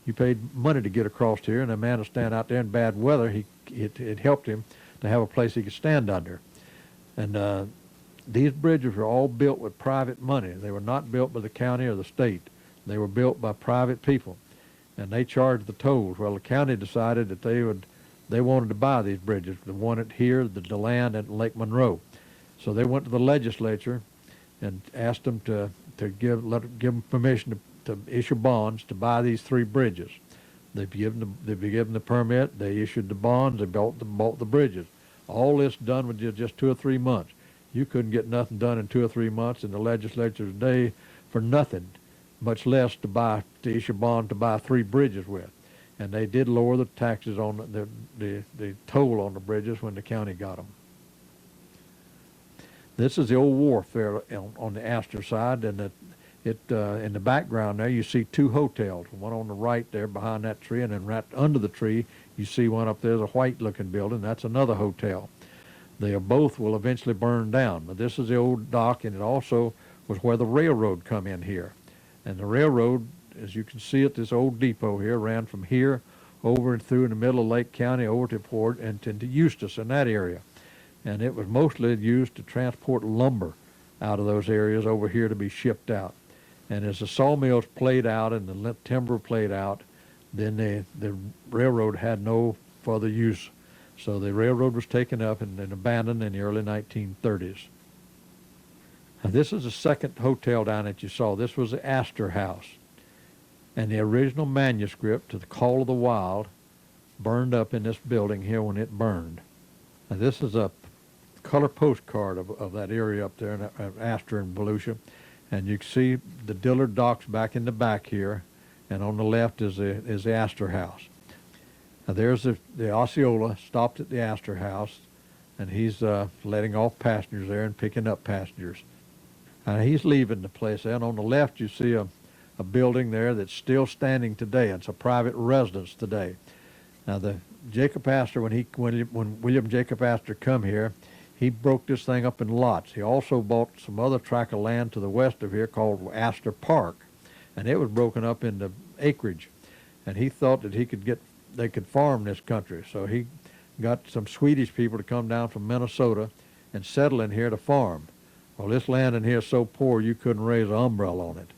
You paid money to get across here, and a man would stand out there in bad weather. It helped him to have a place he could stand under. And these bridges were all built with private money. They were not built by the county or the state. They were built by private people, and they charged the tolls. Well, the county decided that they wanted to buy these bridges, the one at here, the land at Lake Monroe. So they went to the legislature and asked them to give them permission to issue bonds to buy these 3 bridges. They'd be given the permit. They issued the bonds. They bought the bridges. All this done with just 2 or 3 months. You couldn't get nothing done in 2 or 3 months in the legislature today for nothing, much less to issue bond to buy 3 bridges with. And they did lower the taxes on the toll on the bridges when the county got them. This is the old warfare on the Astor side, and in the background there you see 2 hotels, one on the right there behind that tree, and then right under the tree you see one up there, a white-looking building. That's another hotel. They both will eventually burn down, but this is the old dock, and it also was where the railroad come in here. And the railroad, as you can see at this old depot here, ran from here over and through in the middle of Lake County over to Port and to Eustis in that area. And it was mostly used to transport lumber out of those areas over here to be shipped out. And as the sawmills played out and the timber played out, then the railroad had no further use. So the railroad was taken up and abandoned in the early 1930s. Now this is the second hotel down that you saw. This was the Astor House. And the original manuscript to the Call of the Wild burned up in this building here when it burned. Now this is a color postcard of that area up there in Astor and Volusia. And you can see the Dillard docks back in the back here, and on the left is the Astor House. Now there's the Osceola stopped at the Astor House, and he's letting off passengers there and picking up passengers. And he's leaving the place there, and on the left you see a building there that's still standing today. It's a private residence today. Now the Jacob Astor, when William Jacob Astor come here, he broke this thing up in lots. He also bought some other tract of land to the west of here called Astor Park, and it was broken up into acreage. And he thought that they could farm this country, so he got some Swedish people to come down from Minnesota and settle in here to farm. Well, this land in here is so poor you couldn't raise an umbrella on it,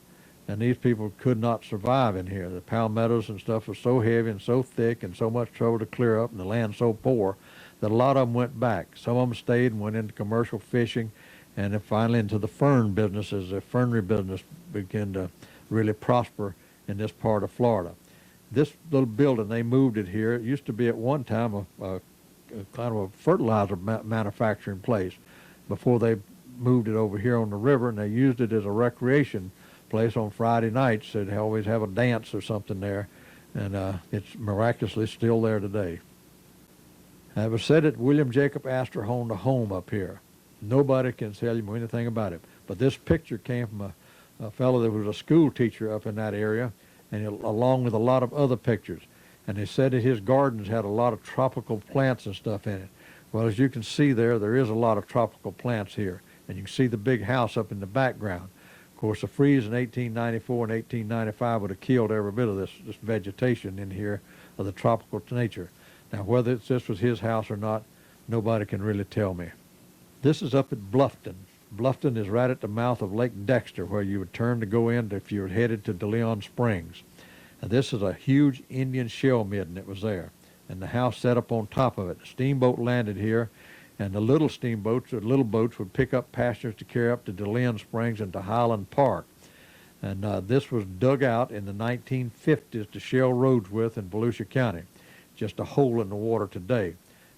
and these people could not survive in here. The palmettos and stuff was so heavy and so thick and so much trouble to clear up, and the land so poor that a lot of them went back. Some of them stayed and went into commercial fishing, and then finally into the fern business as the fernery business began to really prosper in this part of Florida. This little building, they moved it here. It used to be at one time a kind of a fertilizer manufacturing place before they moved it over here on the river, and they used it as a recreation place on Friday nights. They'd always have a dance or something there, and it's miraculously still there today. It was said that William Jacob Astor owned a home up here. Nobody can tell you anything about it. But this picture came from a fellow that was a school teacher up in that area, and along with a lot of other pictures. And they said that his gardens had a lot of tropical plants and stuff in it. Well, as you can see there is a lot of tropical plants here. And you can see the big house up in the background. Of course, the freeze in 1894 and 1895 would have killed every bit of this vegetation in here of the tropical nature. Now, whether this was his house or not, nobody can really tell me. This is up at Bluffton. Bluffton is right at the mouth of Lake Dexter, where you would turn to go in if you were headed to De Leon Springs. Now, this is a huge Indian shell midden that was there, and the house set up on top of it. The steamboat landed here, and the little steamboats or little boats would pick up passengers to carry up to De Leon Springs and to Highland Park. And this was dug out in the 1950s to shell roads with in Volusia County, just a hole in the water today.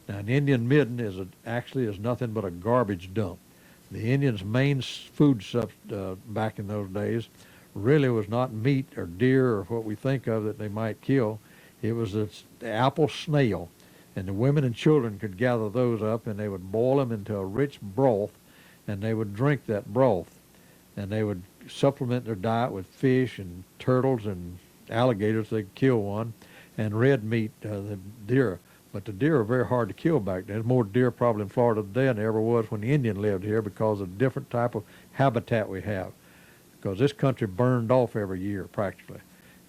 Now, an Indian midden actually is nothing but a garbage dump. The Indians' main food back in those days really was not meat or deer or what we think of that they might kill. It was the apple snail, and the women and children could gather those up, and they would boil them into a rich broth, and they would drink that broth, and they would supplement their diet with fish and turtles and alligators. They could kill one, and red meat, the deer. But the deer are very hard to kill back then. There's more deer probably in Florida today than there ever was when the Indian lived here because of the different type of habitat we have. Because this country burned off every year practically.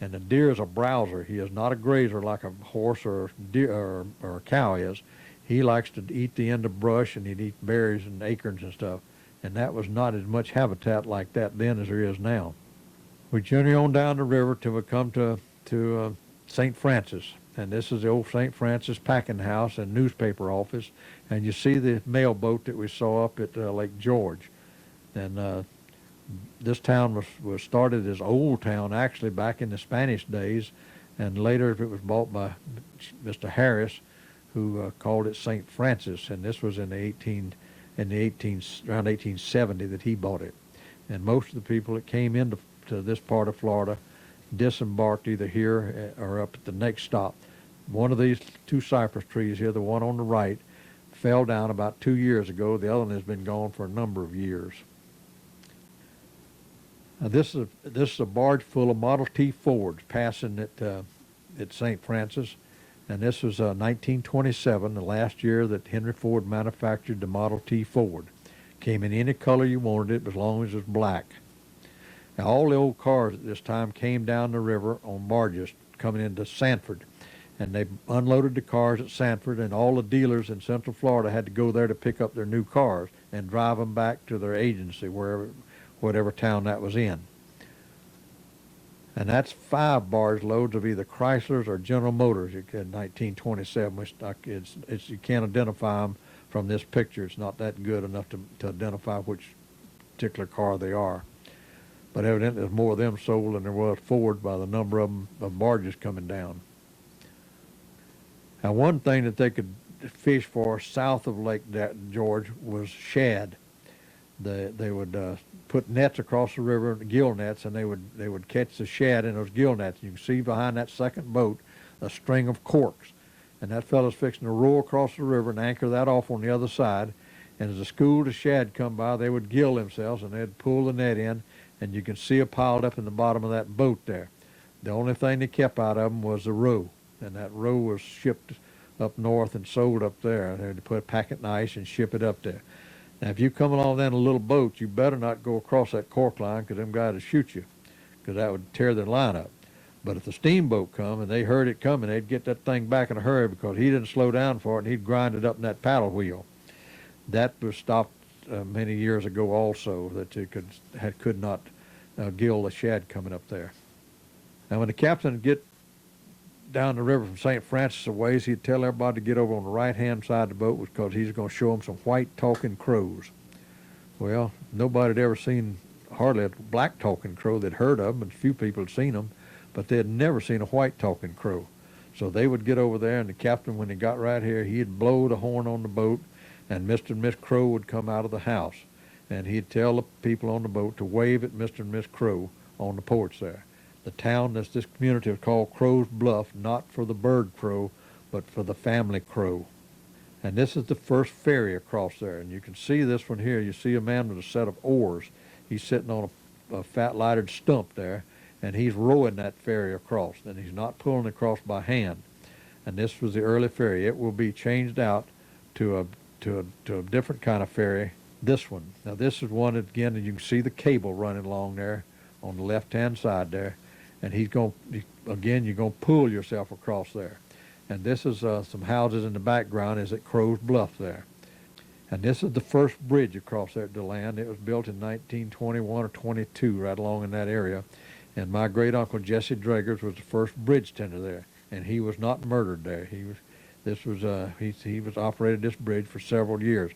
And the deer is a browser. He is not a grazer like a horse or deer or a cow is. He likes to eat the end of brush, and he'd eat berries and acorns and stuff. And that was not as much habitat like that then as there is now. We journey on down the river till we come to St. Francis. And this is the old St. Francis packing house and newspaper office. And you see the mail boat that we saw up at Lake George. And this town was started as Old Town actually back in the Spanish days. And later it was bought by Mr. Harris, who called it St. Francis. And this was in around 1870 that he bought it. And most of the people that came into this part of Florida disembarked either here or up at the next stop. One of these two cypress trees here, the one on the right, fell down about 2 years ago. The other one has been gone for a number of years. Now this is a barge full of Model T Fords passing at St. Francis, and this was 1927, the last year that Henry Ford manufactured the Model T Ford. Came in any color you wanted it, as long as it was black. Now all the old cars at this time came down the river on barges coming into Sanford, and they unloaded the cars at Sanford, and all the dealers in Central Florida had to go there to pick up their new cars and drive them back to their agency, whatever town that was in. And that's 5 barge loads of either Chryslers or General Motors in 1927. Which you can't identify them from this picture. It's not that good enough to identify which particular car they are. But evidently there's more of them sold than there was Ford by the number of barges coming down. Now, one thing that they could fish for south of Lake George was shad. They would put nets across the river, gill nets, and they would catch the shad in those gill nets. You can see behind that second boat a string of corks, and that fellow's fixing to row across the river and anchor that off on the other side. And as a school of shad come by, they would gill themselves, and they'd pull the net in, and you can see it piled up in the bottom of that boat there. The only thing they kept out of them was the roe, and that roe was shipped up north and sold up there. They would put a packet in ice and ship it up there. Now, if you come along there in a little boat, you better not go across that cork line, because them guys would shoot you, because that would tear their line up. But if the steamboat come and they heard it coming, they'd get that thing back in a hurry, because he didn't slow down for it, and he'd grind it up in that paddle wheel. That was stopped many years ago also, that you could not gill the shad coming up there. Now, when the captain would get down the river from St. Francis a ways, he'd tell everybody to get over on the right-hand side of the boat, because he's going to show them some white talking crows. Well, nobody had ever seen hardly a black talking crow. They'd heard of them, and a few people had seen them, but they had never seen a white talking crow. So they would get over there, and the captain, when he got right here, he'd blow the horn on the boat, and Mr. and Miss Crow would come out of the house, and he'd tell the people on the boat to wave at Mr. and Miss Crow on the porch there. The town, this community, is called Crow's Bluff, not for the bird crow, but for the family crow. And this is the first ferry across there. And you can see this one here. You see a man with a set of oars. He's sitting on a fat lighted stump there, and he's rowing that ferry across. And he's not pulling it across by hand. And this was the early ferry. It will be changed out to a different kind of ferry, this one. Now this is one, again, and you can see the cable running along there on the left-hand side there. And you're going to pull yourself across there. And this is some houses in the background is at Crow's Bluff there. And this is the first bridge across there at DeLand. It was built in 1921 or 22, right along in that area. And my great uncle Jesse Dragers was the first bridge tender there, and he was not murdered there. He was operated this bridge for several years.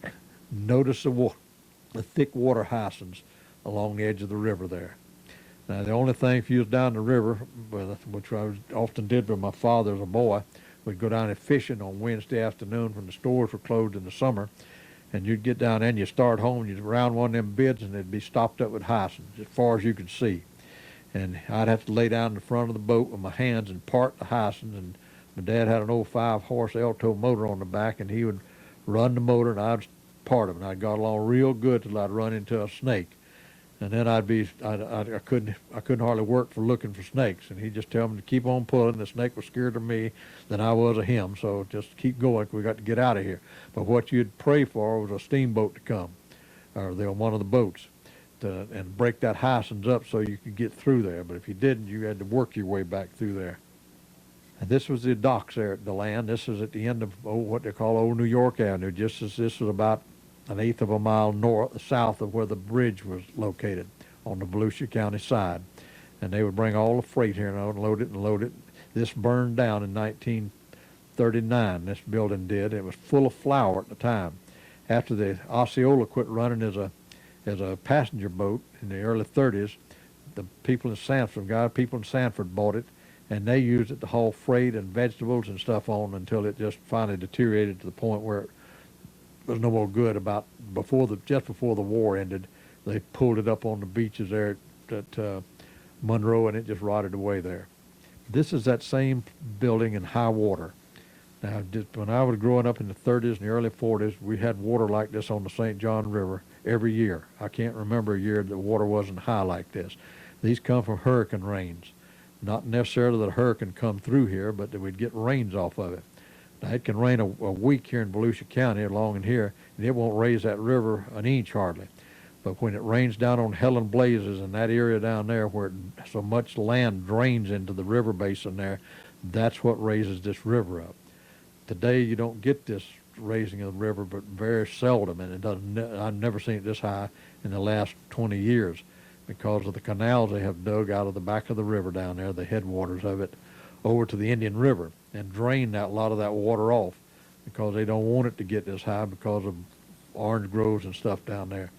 Notice the thick water hyacinths along the edge of the river there. Now the only thing, if you was down the river, which I often did with my father as a boy, we'd go down and fishing on Wednesday afternoon when the stores were closed in the summer. And you'd get down there and you start home, you'd round one of them bids and they'd be stopped up with hyacinths as far as you could see. And I'd have to lay down in the front of the boat with my hands and part the hyacinths. And my dad had an old 5-horse Alto motor on the back, and he would run the motor and I'd part them. And I got along real good till I'd run into a snake. And then I couldn't hardly work for looking for snakes. And he'd just tell me to keep on pulling. The snake was scared of me than I was of him. So just keep going. We got to get out of here. But what you'd pray for was a steamboat to come, or one of the boats, and break that hyacinths up so you could get through there. But if you didn't, you had to work your way back through there. And this was the docks there at DeLand. This is at the end of what they call Old New York Avenue. Just as this was about 1/8 of a mile south of where the bridge was located on the Volusia County side. And they would bring all the freight here and unload it and load it. This burned down in 1939, this building did. It was full of flour at the time. After the Osceola quit running as a passenger boat in the early 30s, the people in Sanford bought it, and they used it to haul freight and vegetables and stuff on until it just finally deteriorated to the point where it was no more good. Just before the war ended, they pulled it up on the beaches there at Monroe, and it just rotted away there. This is that same building in high water. Now, when I was growing up in the 30s and the early 40s, we had water like this on the St. John River every year. I can't remember a year that the water wasn't high like this. These come from hurricane rains. Not necessarily that a hurricane come through here, but that we'd get rains off of it. Now, it can rain a week here in Volusia County along in here, and it won't raise that river an inch hardly. But when it rains down on Helen Blazes in that area down there where so much land drains into the river basin there, that's what raises this river up. Today you don't get this raising of the river, but very seldom, and I've never seen it this high in the last 20 years because of the canals they have dug out of the back of the river down there, the headwaters of it, over to the Indian River, and drain a lot of that water off because they don't want it to get this high because of orange groves and stuff down there.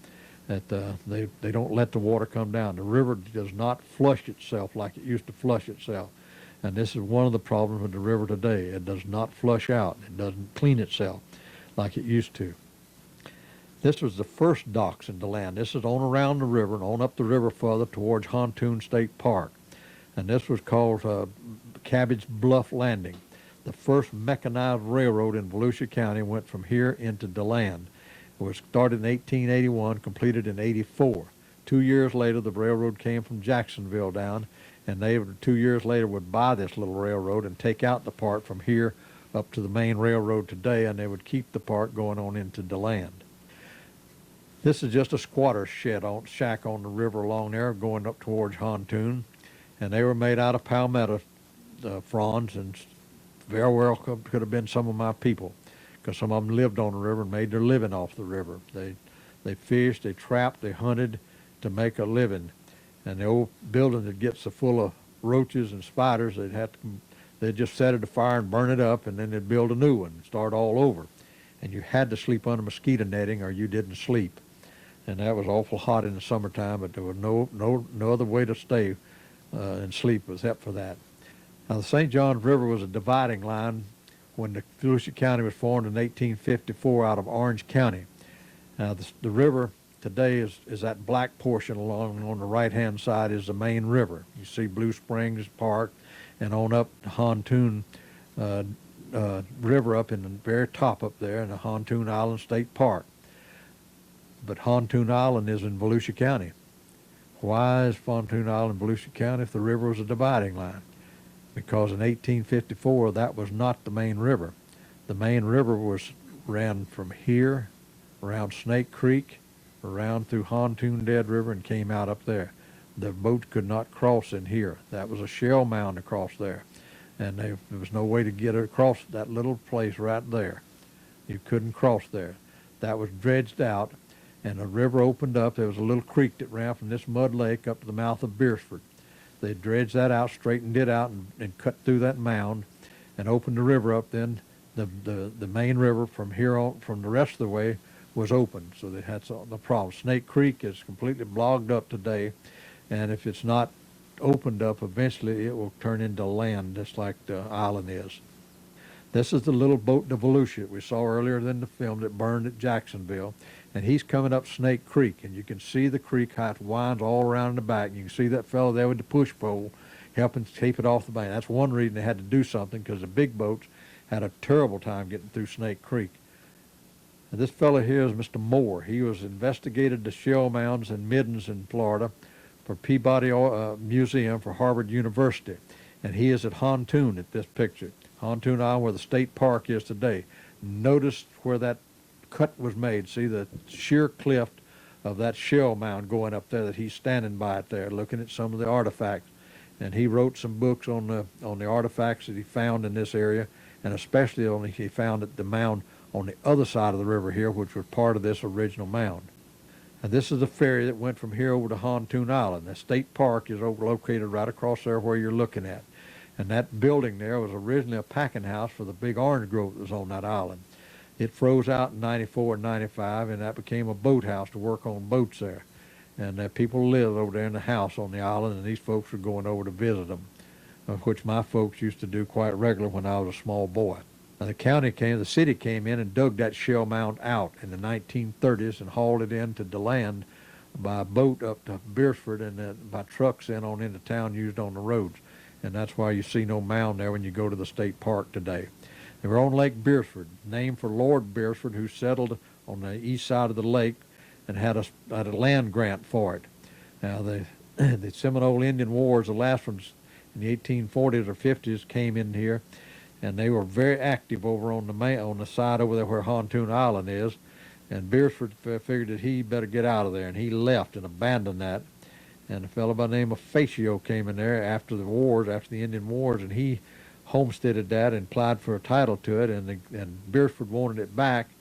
That they don't let the water come down. The river does not flush itself like it used to flush itself. And this is one of the problems with the river today. It does not flush out. It doesn't clean itself like it used to. This was the first docks in DeLand. This is on around the river and on up the river further towards Hontoon State Park. And this was called Cabbage Bluff Landing. The first mechanized railroad in Volusia County went from here into DeLand. It was started in 1881, completed in 84. 2 years later, the railroad came from Jacksonville down, and they 2 years later would buy this little railroad and take out the part from here up to the main railroad today, and they would keep the part going on into DeLand. This is just a squatter's shack on the river along there going up towards Hontoon, and they were made out of palmetto fronds, and very well could have been some of my people, because some of them lived on the river and made their living off the river. They fished, they trapped, they hunted to make a living. And the old building that gets so full of roaches and spiders, they'd just set it afire and burn it up, and then they'd build a new one and start all over. And you had to sleep under mosquito netting or you didn't sleep. And that was awful hot in the summertime, but there was no other way to stay and sleep except for that. Now the St. Johns River was a dividing line when the Volusia County was formed in 1854 out of Orange County. Now the river today is that black portion along on the right-hand side is the main river. You see Blue Springs Park and on up the Hontoon River up in the very top up there in the Hontoon Island State Park. But Hontoon Island is in Volusia County. Why is Hontoon Island in Volusia County if the river was a dividing line? Because in 1854 that was not the main river. The main river ran from here around Snake Creek, around through Hontoon Dead River, and came out up there. The boat could not cross in here. That was a shell mound across there. and there was no way to get across that little place right there. You couldn't cross there. That was dredged out, and the river opened up. There was a little creek that ran from this mud lake up to the mouth of Beersford. They dredged that out, straightened it out, and cut through that mound and opened the river up. Then the main river from here on, from the rest of the way, was open. So they had the problem. Snake Creek is completely blocked up today, and if it's not opened up, eventually it will turn into land just like the island is. This is the little boat, the Volusia, we saw earlier in the film that burned at Jacksonville. And he's coming up Snake Creek, and you can see the creek how it winds all around in the back. You can see that fellow there with the push pole helping keep it off the bank. That's one reason they had to do something, because the big boats had a terrible time getting through Snake Creek. And this fellow here is Mr. Moore. He was investigated the shell mounds in Middens in Florida for Peabody Museum for Harvard University. And he is at Hontoon at this picture. Hontoon Island, where the state park is today. Notice where that cut was made. See the sheer cliff of that shell mound going up there that he's standing by it there, looking at some of the artifacts. And he wrote some books on the artifacts that he found in this area, and especially he found at the mound on the other side of the river here, which was part of this original mound. And this is the ferry that went from here over to Hontoon Island. The state park is located right across there where you're looking at. And that building there was originally a packing house for the big orange grove that was on that island. It froze out in 94 and 95, and that became a boathouse to work on boats there. And people lived over there in the house on the island, and these folks were going over to visit them, which my folks used to do quite regularly when I was a small boy. Now the city came in and dug that shell mound out in the 1930s and hauled it into the land by boat up to Beersford, and by trucks in on into town used on the roads. And that's why you see no mound there when you go to the state park today. They were on Lake Beersford, named for Lord Beersford, who settled on the east side of the lake and had a land grant for it. Now the Seminole Indian Wars, the last ones in the 1840s or 50s, came in here, and they were very active over on the side over there where Hontoon Island is. And Beersford figured that he better get out of there, and he left and abandoned that. And a fellow by the name of Facio came in there after the Indian Wars, and he homesteaded that and applied for a title to it, and Beersford wanted it back,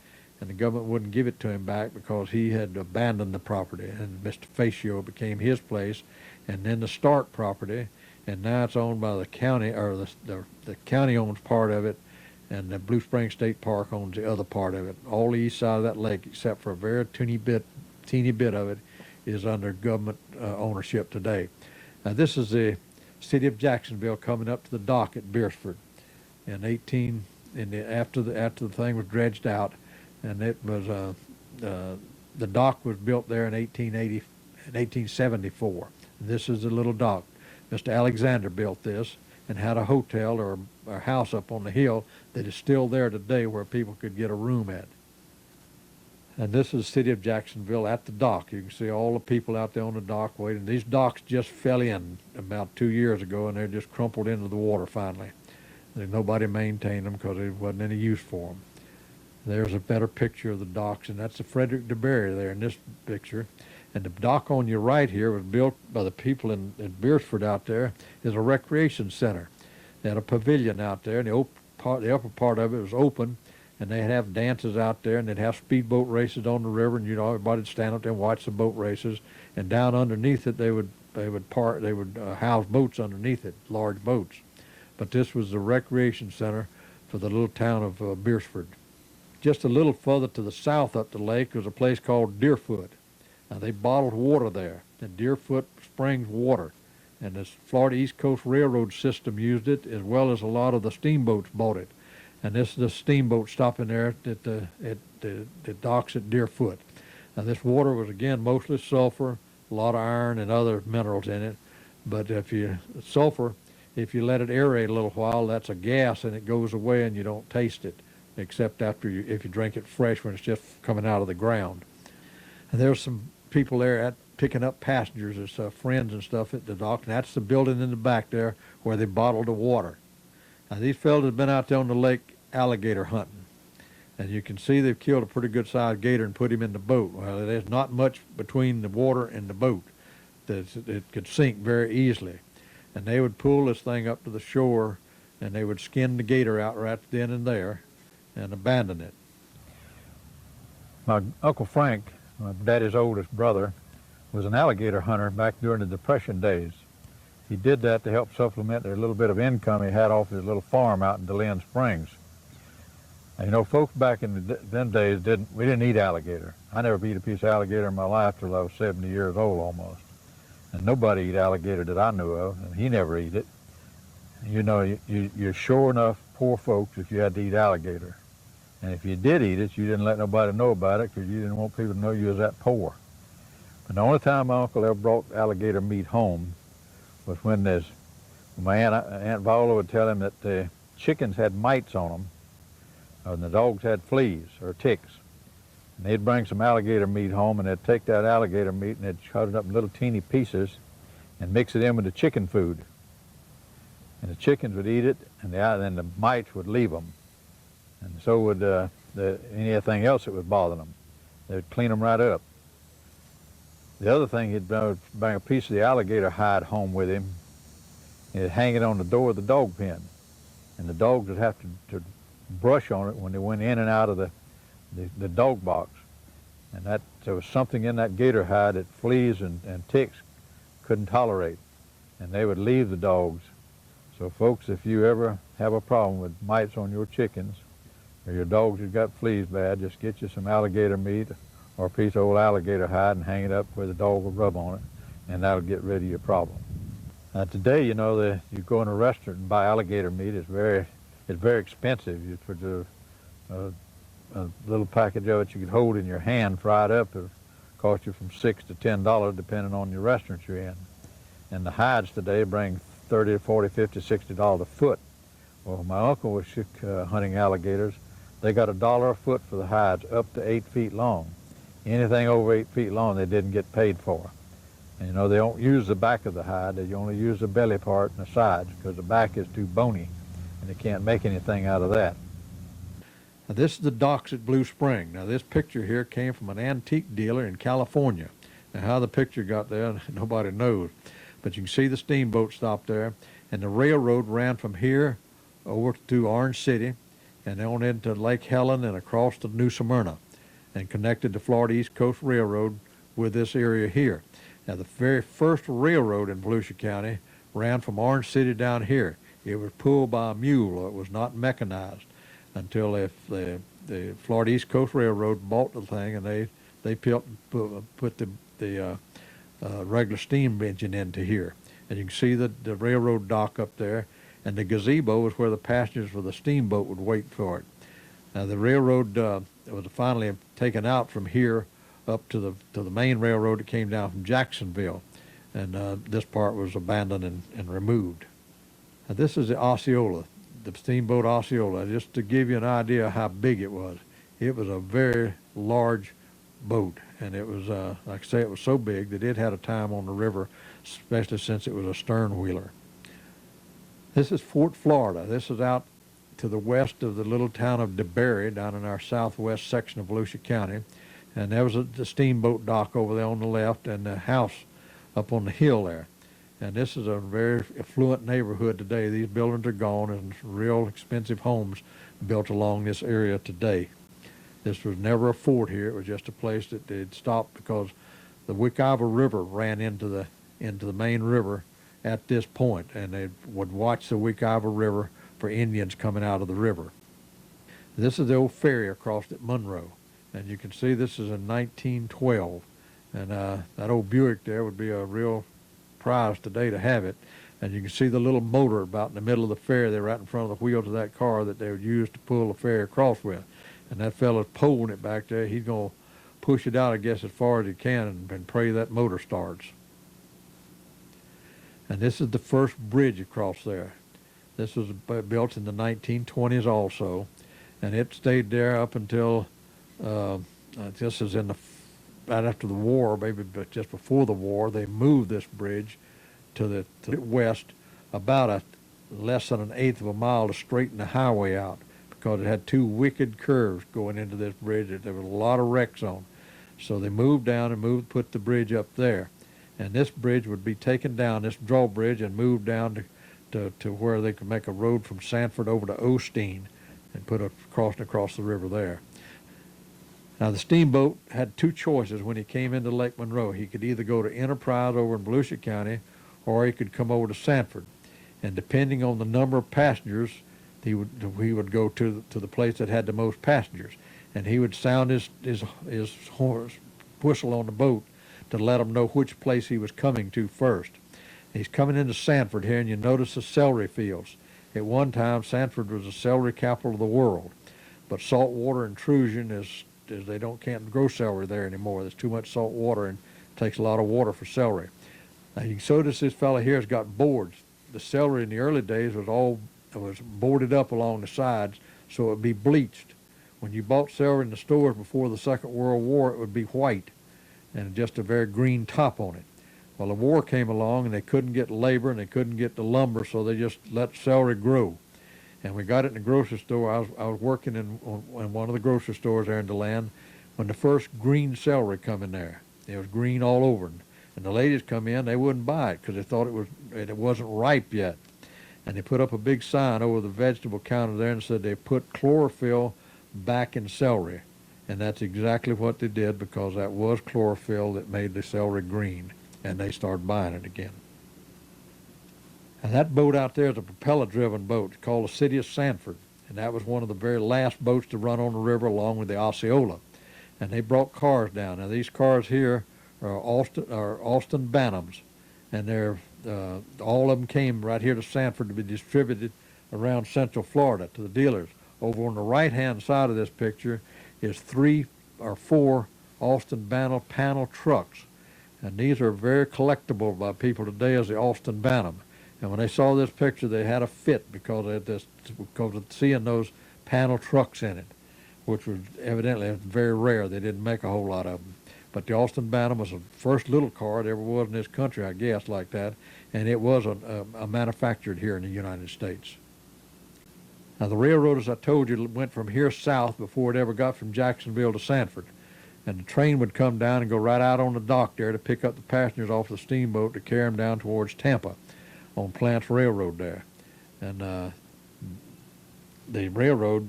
and the government wouldn't give it to him back because he had abandoned the property, and Mr. Facio became his place, and then the Stark property, and now it's owned by the county, or the county owns part of it, and the Blue Springs State Park owns the other part of it. All the east side of that lake, except for a very teeny bit of it, is under government ownership today. Now this is the city of Jacksonville coming up to the dock at Beersford after the thing was dredged out, and it was the dock was built there in 1874. This is the little dock. Mr. Alexander built this and had a hotel or a house up on the hill that is still there today where people could get a room at. And this is the city of Jacksonville at the dock. You can see all the people out there on the dock waiting. These docks just fell in about 2 years ago, and they're just crumpled into the water finally. Nobody maintained them because there wasn't any use for them. There's a better picture of the docks, and that's the Frederick DeBerry there in this picture. And the dock on your right here was built by the people in Beersford out there. Is a recreation center. They had a pavilion out there, and the upper part of it was open, and they'd have dances out there, and they'd have speedboat races on the river, and everybody'd stand up there and watch the boat races. And down underneath it, they would house boats underneath it, large boats. But this was the recreation center for the little town of Beersford. Just a little further to the south up the lake was a place called Deerfoot. Now they bottled water there, and Deerfoot Springs water, and the Florida East Coast Railroad system used it, as well as a lot of the steamboats bought it. And this is the steamboat stopping there at the docks at Deerfoot. Now this water was again mostly sulfur, a lot of iron and other minerals in it. But if you let it aerate a little while, that's a gas, and it goes away and you don't taste it, except if you drink it fresh when it's just coming out of the ground. And there's some people there picking up passengers as friends and stuff at the dock, and that's the building in the back there where they bottled the water. Now these fellas have been out there on the lake alligator hunting, and you can see they've killed a pretty good sized gator and put him in the boat. Well, there's not much between the water and the boat that it could sink very easily, and they would pull this thing up to the shore
and they would skin the gator out right then and there and abandon it.
My Uncle Frank, my daddy's oldest brother, was an alligator hunter back during the Depression days. He did that to help supplement the little bit of income he had off his little farm out in DeLynn Springs. And, you know, folks back in them days we didn't eat alligator. I never beat a piece of alligator in my life till I was 70 years old almost. And nobody eat alligator that I knew of, and he never eat it. You know, you're sure enough poor folks if you had to eat alligator. And if you did eat it, you didn't let nobody know about it because you didn't want people to know you was that poor. But the only time my uncle ever brought alligator meat home was when my Aunt Viola would tell him that the chickens had mites on them, and the dogs had fleas or ticks. And they'd bring some alligator meat home, and they'd take that alligator meat and they'd cut it up in little teeny pieces and mix it in with the chicken food. And the chickens would eat it, and then the mites would leave them. And so would anything else that was bothering them. They'd clean them right up. The other thing, he'd bring a piece of the alligator hide home with him, and he'd hang it on the door of the dog pen. And the dogs would have to brush on it when they went in and out of the dog box. And there was something in that gator hide that fleas and ticks couldn't tolerate. And they would leave the dogs. So folks, if you ever have a problem with mites on your chickens, or your dogs have got fleas bad, just get you some alligator meat or a piece of old alligator hide and hang it up where the dog will rub on it, and that'll get rid of your problem. Today, you know, you go in a restaurant and buy alligator meat, it's very expensive. For a little package of it you could hold in your hand fried up, it'll cost you from $6 to $10 depending on your restaurant you're in. And the hides today bring $30, $40, $50, $60 a foot. Well, my uncle was hunting alligators. They got $1 a foot for the hides up to 8 feet long. Anything over 8 feet long they didn't get paid for. And you know, they don't use the back of the hide, they only use the belly part and the sides because the back is too bony and they can't make anything out of that.
Now, this is the docks at Blue Spring. Now, this picture here came from an antique dealer in California. Now, how the picture got there, nobody knows. But you can see the steamboat stopped there, and the railroad ran from here over to Orange City and on into Lake Helen and across to New Smyrna and connected the Florida East Coast Railroad with this area here. Now, the very first railroad in Volusia County ran from Orange City down here. It was pulled by a mule. It was not mechanized until the Florida East Coast Railroad bought the thing, and they put the regular steam engine into here. And you can see the railroad dock up there, and the gazebo was where the passengers for the steamboat would wait for it. Now, the railroad was finally taken out from here up to the main railroad that came down from Jacksonville, and this part was abandoned and removed. Now, this is the Osceola, the steamboat Osceola, just to give you an idea how big it was. It was a very large boat, and it was, like I say, it was so big that it had a time on the river, especially since it was a stern wheeler. This is Fort Florida. This is out to the west of the little town of DeBerry, down in our southwest section of Volusia County. And there was the steamboat dock over there on the left and the house up on the hill there. And this is a very affluent neighborhood today. These buildings are gone, and real expensive homes built along this area today. This was never a fort here. It was just a place that they'd stopped because the Wekiva River ran into the main river at this point, and they would watch the Wekiva River for Indians coming out of the river. This is the old ferry across at Monroe, and you can see this is in 1912, and that old Buick there would be a real prize today to have it. And you can see the little motor about in the middle of the ferry there, right in front of the wheels of that car that they would use to pull the ferry across with. And that fellow's pulling it back there. He's going to push it out, I guess, as far as he can and pray that motor starts. And this is the first bridge across there. This was built in the 1920s also, and it stayed there up until, this is right after the war, maybe just before the war. They moved this bridge to the west about less than an eighth of a mile to straighten the highway out, because it had two wicked curves going into this bridge that there was a lot of wrecks on. So they moved down and put the bridge up there. And this bridge would be taken down, this drawbridge, and moved down to where they could make a road from Sanford over to Osteen and put a crossing across the river there. Now, the Steamboat had two choices when he came into Lake Monroe. He could either go to Enterprise over in Volusia County, or he could come over to Sanford. And depending on the number of passengers, he would go to the place that had the most passengers. And he would sound his horn whistle on the boat to let them know which place he was coming to first. He's coming into Sanford here, and you notice the celery fields. At one time, Sanford was the celery capital of the world, but saltwater intrusion is they can't grow celery there anymore. There's too much salt water, and it takes a lot of water for celery. Now you can notice this fellow here has got boards. The celery in the early days was boarded up along the sides so it would be bleached. When you bought celery in the stores before the Second World War, it would be white and just a very green top on it. Well, the war came along and they couldn't get labor and they couldn't get the lumber, so they just let celery grow. And we got it in the grocery store. I was working in one of the grocery stores there in DeLand when the first green celery come in there. It was green all over. And the ladies come in, they wouldn't buy it because they thought it wasn't ripe yet. And they put up a big sign over the vegetable counter there and said they put chlorophyll back in celery. And that's exactly what they did, because that was chlorophyll that made the celery green. And they started buying it again. And that boat out there is a propeller-driven boat. It's called the City of Sanford. And that was one of the very last boats to run on the river along with the Osceola. And they brought cars down. Now these cars here are Austin Bantams. And they're all of them came right here to Sanford to be distributed around Central Florida to the dealers. Over on the right-hand side of this picture is 3 or 4 Austin Bantam panel trucks. And these are very collectible by people today as the Austin Bantam. And when they saw this picture, they had a fit because of seeing those panel trucks in it, which was evidently very rare. They didn't make a whole lot of them. But the Austin Bantam was the first little car there ever was in this country, I guess, like that. And it was manufactured here in the United States. Now, the railroad, as I told you, went from here south before it ever got from Jacksonville to Sanford. And the train would come down and go right out on the dock there to pick up the passengers off the steamboat to carry them down towards Tampa on Plants Railroad there. And the railroad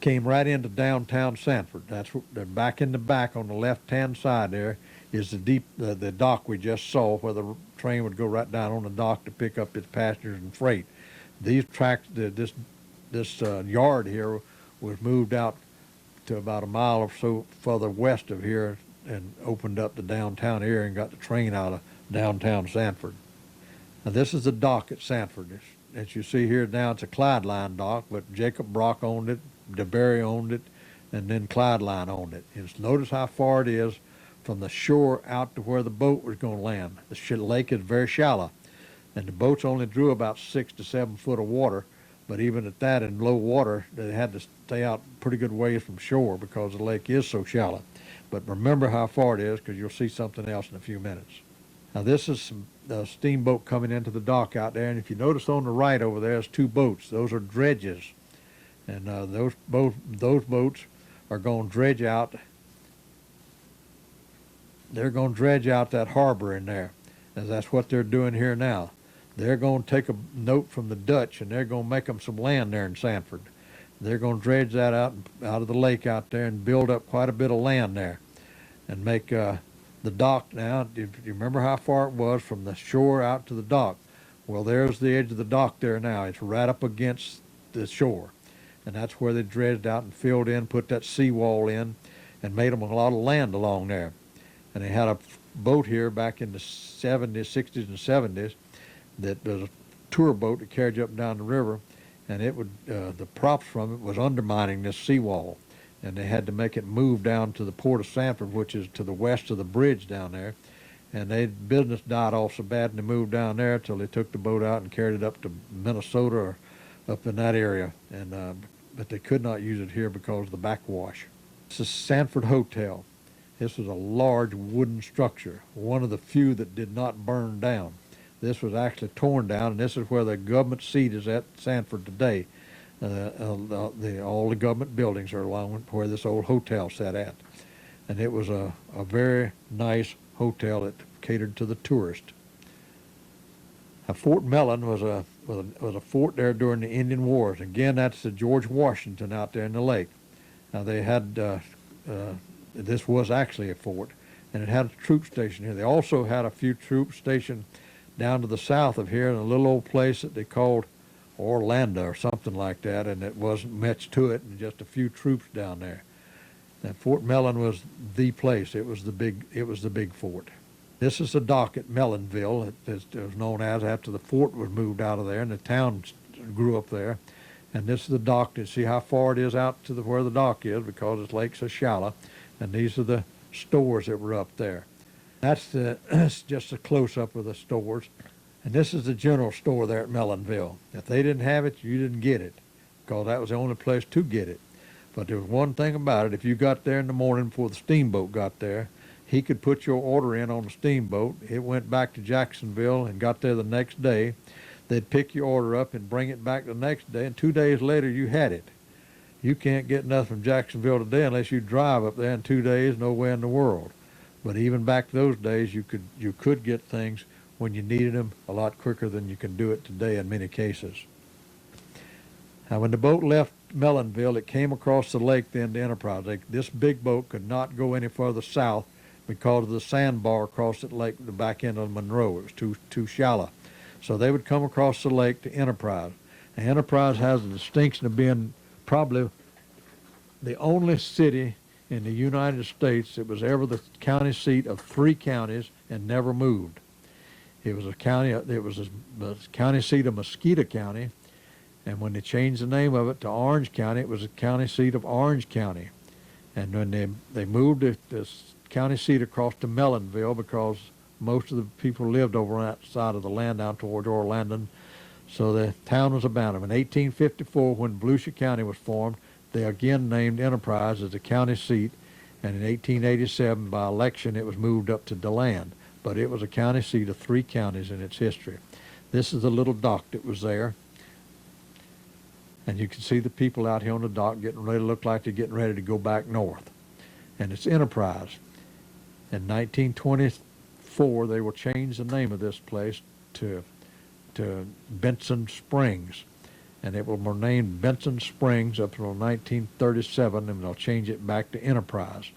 came right into downtown Sanford. That's back in the back on the left-hand side there is the dock we just saw, where the train would go right down on the dock to pick up its passengers and freight. These tracks, this yard here was moved out to about a mile or so further west of here and opened up the downtown area and got the train out of downtown Sanford. Now this is the dock at Sanford. As you see here now, it's a Clyde Line dock, but Jacob Brock owned it, DeBerry owned it, and then Clyde Line owned it. Just notice how far it is from the shore out to where the boat was going to land. The lake is very shallow, and the boats only drew about 6 to 7 foot of water. But even at that, in low water, they had to stay out pretty good ways from shore because the lake is so shallow. But remember how far it is, because you'll see something else in a few minutes. Now this is a steamboat coming into the dock out there, and if you notice on the right over there is 2 boats. Those are dredges, and those boats are going to dredge out. They're going to dredge out that harbor in there, and that's what they're doing here now. They're going to take a note from the Dutch, and they're going to make them some land there in Sanford. They're going to dredge that out of the lake out there and build up quite a bit of land there and make the dock now. If you remember how far it was from the shore out to the dock, well, there's the edge of the dock there now. It's right up against the shore, and that's where they dredged out and filled in, put that seawall in, and made them a lot of land along there. And they had a boat here back in the 70s, 60s, and 70s that was a tour boat that carried you up and down the river, and it would the props from it was undermining this seawall, and they had to make it move down to the port of Sanford, which is to the west of the bridge down there. And business died off so bad, and they moved down there till they took the boat out and carried it up to Minnesota or up in that area. And but they could not use it here because of the backwash. This is Sanford Hotel. This was a large wooden structure, one of the few that did not burn down. This was actually torn down, and this is where the government seat is at Sanford today. All the government buildings are along where this old hotel sat at. And it was a very nice hotel that catered to the tourist. Fort Mellon was a fort there during the Indian Wars. Again, that's the George Washington out there in the lake. Now they had this was actually a fort, and it had a troop station here. They also had a few troops stationed down to the south of here in a little old place that they called Orlando or something like that, and it wasn't much to it, and just a few troops down there. Now, Fort Mellon was the place. It was the big fort. This is the dock at Mellonville. It was known as after the fort was moved out of there, and the town grew up there. And this is the dock. To see how far it is out to where the dock is, because this lake's so shallow. And these are the stores that were up there. That's just a close-up of the stores. And this is the general store there at Mellonville. If they didn't have it, you didn't get it, because that was the only place to get it. But there was one thing about it. If you got there in the morning before the steamboat got there, he could put your order in on the steamboat. It went back to Jacksonville and got there the next day. They'd pick your order up and bring it back the next day, and 2 days later you had it. You can't get nothing from Jacksonville today unless you drive up there in 2 days, nowhere in the world. But even back those days, you could get things when you needed them a lot quicker than you can do it today in many cases. Now, when the boat left Mellonville, it came across the lake then to Enterprise. This big boat could not go any further south because of the sandbar across the lake, the back end of Monroe. It was too shallow. So they would come across the lake to Enterprise. And Enterprise has the distinction of being probably the only city in the United States that was ever the county seat of 3 counties and never moved. It was the county seat of Mosquito County, and when they changed the name of it to Orange County, it was the county seat of Orange County. And when they moved the county seat across to Mellonville, because most of the people lived over on that side of the land down toward Orlando, so the town was abandoned. In 1854, when Volusia County was formed, they again named Enterprise as the county seat, and in 1887, by election, it was moved up to DeLand. But it was a county seat of 3 counties in its history. This is the little dock that was there. And you can see the people out here on the dock getting ready to look like they're getting ready to go back north. And it's Enterprise. In 1924, they will change the name of this place to Benson Springs. And it will remain Benson Springs up until 1937, and they'll change it back to Enterprise.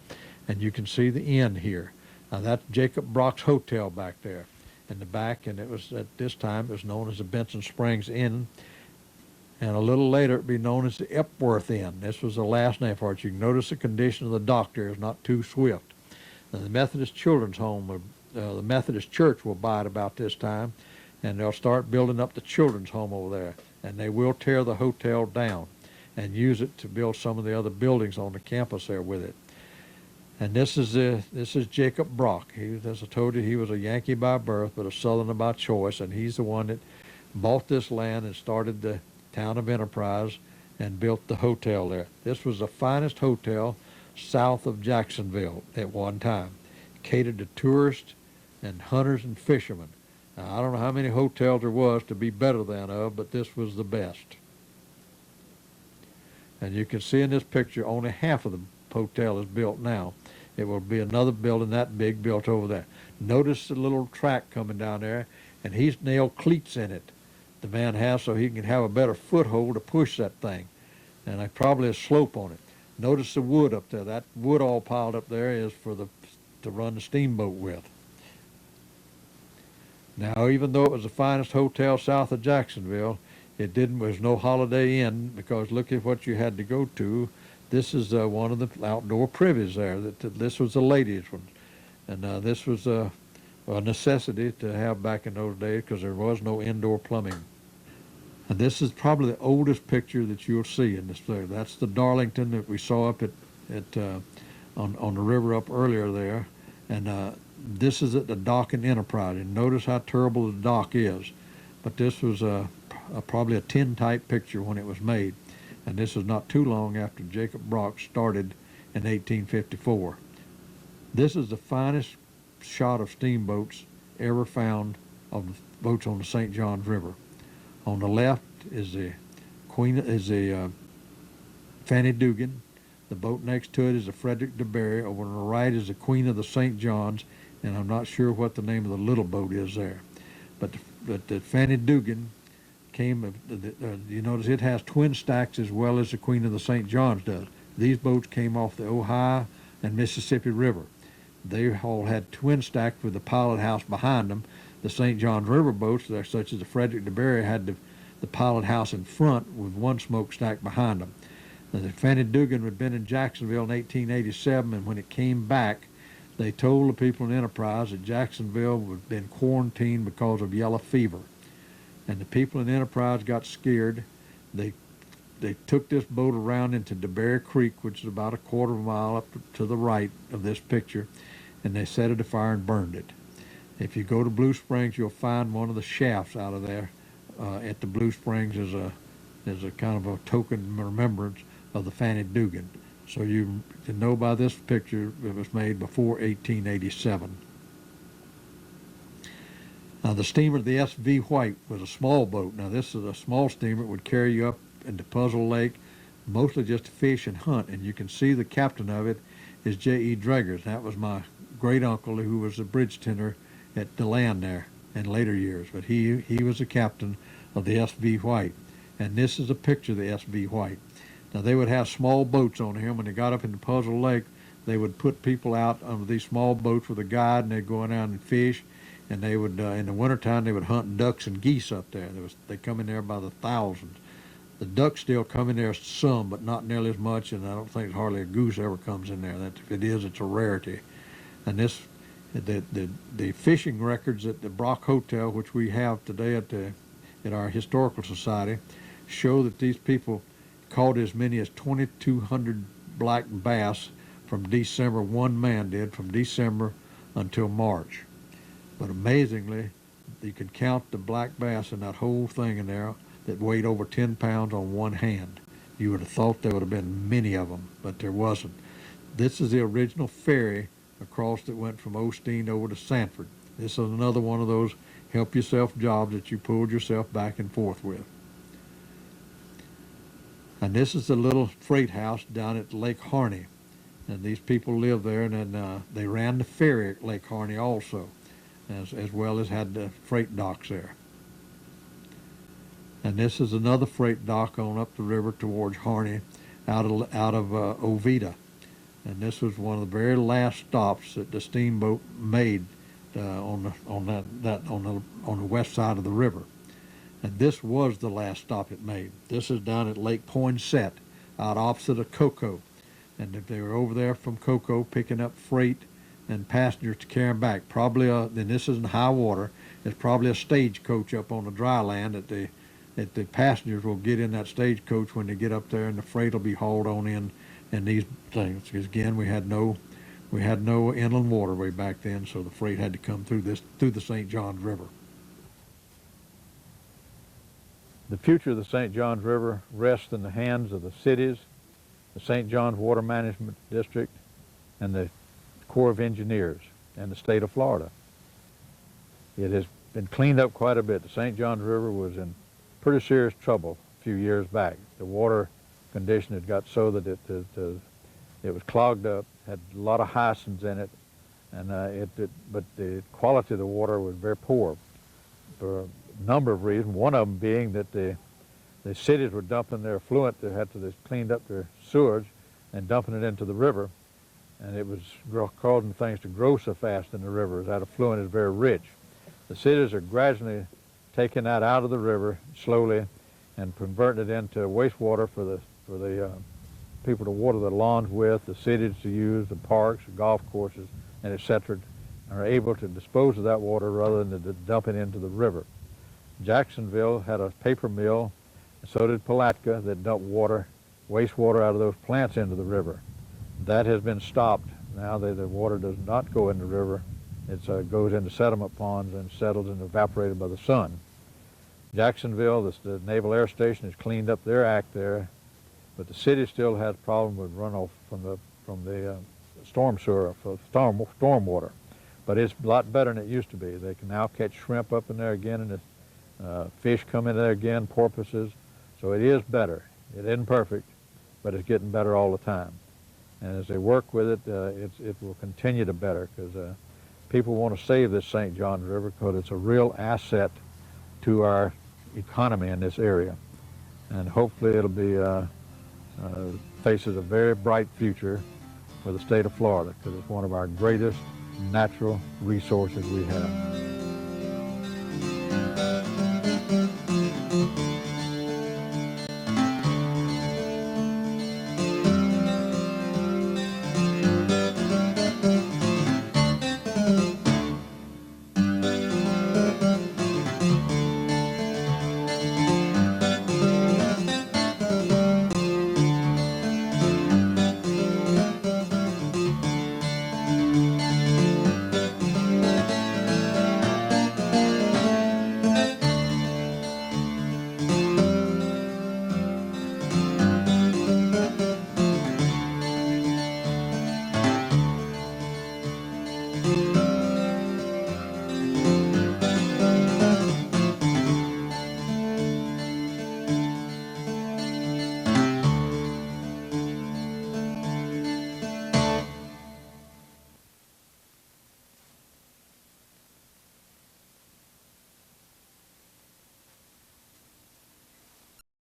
And you can see the inn here. Now that's Jacob Brock's Hotel back there in the back, and it was at this time it was known as the Benson Springs Inn, and a little later it'd be known as the Epworth Inn. This was the last name for it. You can notice the condition of the dock there is not too swift. Now, the Methodist Children's Home, the Methodist Church will buy it about this time, and they'll start building up the children's home over there, and they will tear the hotel down and use it to build some of the other buildings on the campus there with it. And this is Jacob Brock. As I told you, he was a Yankee by birth, but a Southerner by choice, and he's the one that bought this land and started the town of Enterprise and built the hotel there. This was the finest hotel south of Jacksonville at one time. It catered to tourists and hunters and fishermen. Now, I don't know how many hotels there was to be better than of, but this was the best. And you can see in this picture only half of the hotel is built now. It will be another building that big built over there. Notice the little track coming down there, and he's nailed cleats in it, the man has, so he can have a better foothold to push that thing. And probably a slope on it. Notice the wood up there. That wood all piled up there is to run the steamboat with. Now, even though it was the finest hotel south of Jacksonville, was no Holiday Inn, because look at what you had to go to. This is one of the outdoor privies there. This was the ladies' one. And this was a necessity to have back in those days because there was no indoor plumbing. And this is probably the oldest picture that you'll see in this there. That's the Darlington that we saw up on the river up earlier there. And this is at the dock in Enterprise. And notice how terrible the dock is. But this was probably a tintype picture when it was made. And this is not too long after Jacob Brock started in 1854. This is the finest shot of steamboats ever found of the boats on the St. Johns River. On the left is the Fanny Dugan. The boat next to it is the Frederick de Berry. Over on the right is the Queen of the St. Johns, and I'm not sure what the name of the little boat is there. but the Fanny Dugan came. You notice it has twin stacks as well as the Queen of the St. John's does. These boats came off the Ohio and Mississippi River. They all had twin stacks with the pilot house behind them. The St. John's River boats, such as the Frederick DeBerry, had the pilot house in front with one smokestack behind them. Now, the Fanny Dugan had been in Jacksonville in 1887, and when it came back, they told the people in Enterprise that Jacksonville had been quarantined because of yellow fever. And the people in Enterprise got scared. They took this boat around into DeBerry Creek, which is about a quarter of a mile up to the right of this picture, and they set it afire and burned it. If you go to Blue Springs, you'll find one of the shafts out of there at the Blue Springs as a kind of a token remembrance of the Fanny Dugan. So you can know by this picture it was made before 1887. Now the steamer, the S.V. White, was a small boat. Now this is a small steamer. It would carry you up into Puzzle Lake, mostly just to fish and hunt. And you can see the captain of it is J.E. Dreggers. That was my great uncle who was the bridge tender at the land there in later years. But he was the captain of the S.V. White. And this is a picture of the S.V. White. Now they would have small boats on here. When they got up into Puzzle Lake, they would put people out on these small boats with a guide, and they'd go around and fish. And they would, in the wintertime, they would hunt ducks and geese up there. They come in there by the thousands. The ducks still come in there some, but not nearly as much, and I don't think hardly a goose ever comes in there. That if it is, it's a rarity. And the fishing records at the Brock Hotel, which we have today at our historical society, show that these people caught as many as 2,200 black bass from December. One man did from December until March. But amazingly, you can count the black bass in that whole thing in there that weighed over 10 pounds on one hand. You would have thought there would have been many of them, but there wasn't. This is the original ferry across that went from Osteen over to Sanford. This is another one of those help yourself jobs that you pulled yourself back and forth with. And this is the little freight house down at Lake Harney. And these people lived there, and then they ran the ferry at Lake Harney also, as well as had the freight docks there. And this is another freight dock on up the river towards Harney, out of Oviedo. And this was one of the very last stops that the steamboat made on the west side of the river. And this was the last stop it made. This is down at Lake Poinsett, out opposite of Cocoa. And if they were over there from Cocoa picking up freight and passengers to carry them back, probably then this isn't high water. There's probably a stagecoach up on the dry land that the passengers will get in that stagecoach when they get up there, and the freight will be hauled on in these things. Because again, we had no inland waterway back then, so the freight had to come through the St. Johns River.
The future of the St. Johns River rests in the hands of the cities, the St. Johns Water Management District, and the Corps of Engineers, and the state of Florida. It has been cleaned up quite a bit. The St. Johns River was in pretty serious trouble a few years back. The water condition had got so that it was clogged up, had a lot of hyacinths in it, and but the quality of the water was very poor for a number of reasons. One of them being that the cities were dumping their effluent. They cleaned up their sewage and dumping it into the river, and it was causing things to grow so fast in the river. That effluent is very rich. The cities are gradually taking that out of the river slowly and converting it into wastewater for the people to water their lawns with, the cities to use, the parks, the golf courses, and etc. are able to dispose of that water rather than to dump it into the river. Jacksonville had a paper mill, so did Palatka, that dumped wastewater out of those plants into the river. That has been stopped. Now the water does not go in the river. It goes into sediment ponds and settles and evaporated by the sun. Jacksonville, the Naval Air Station, has cleaned up their act there, but the city still has problems with runoff from the storm sewer, storm water. But it's a lot better than it used to be. They can now catch shrimp up in there again, and fish come in there again, porpoises. So it is better. It isn't perfect, but it's getting better all the time. And as they work with it, it will continue to better, because People want to save this St. Johns River because it's a real asset to our economy in this area. And hopefully it'll be faces a very bright future for the state of Florida because it's one of our greatest natural resources we have.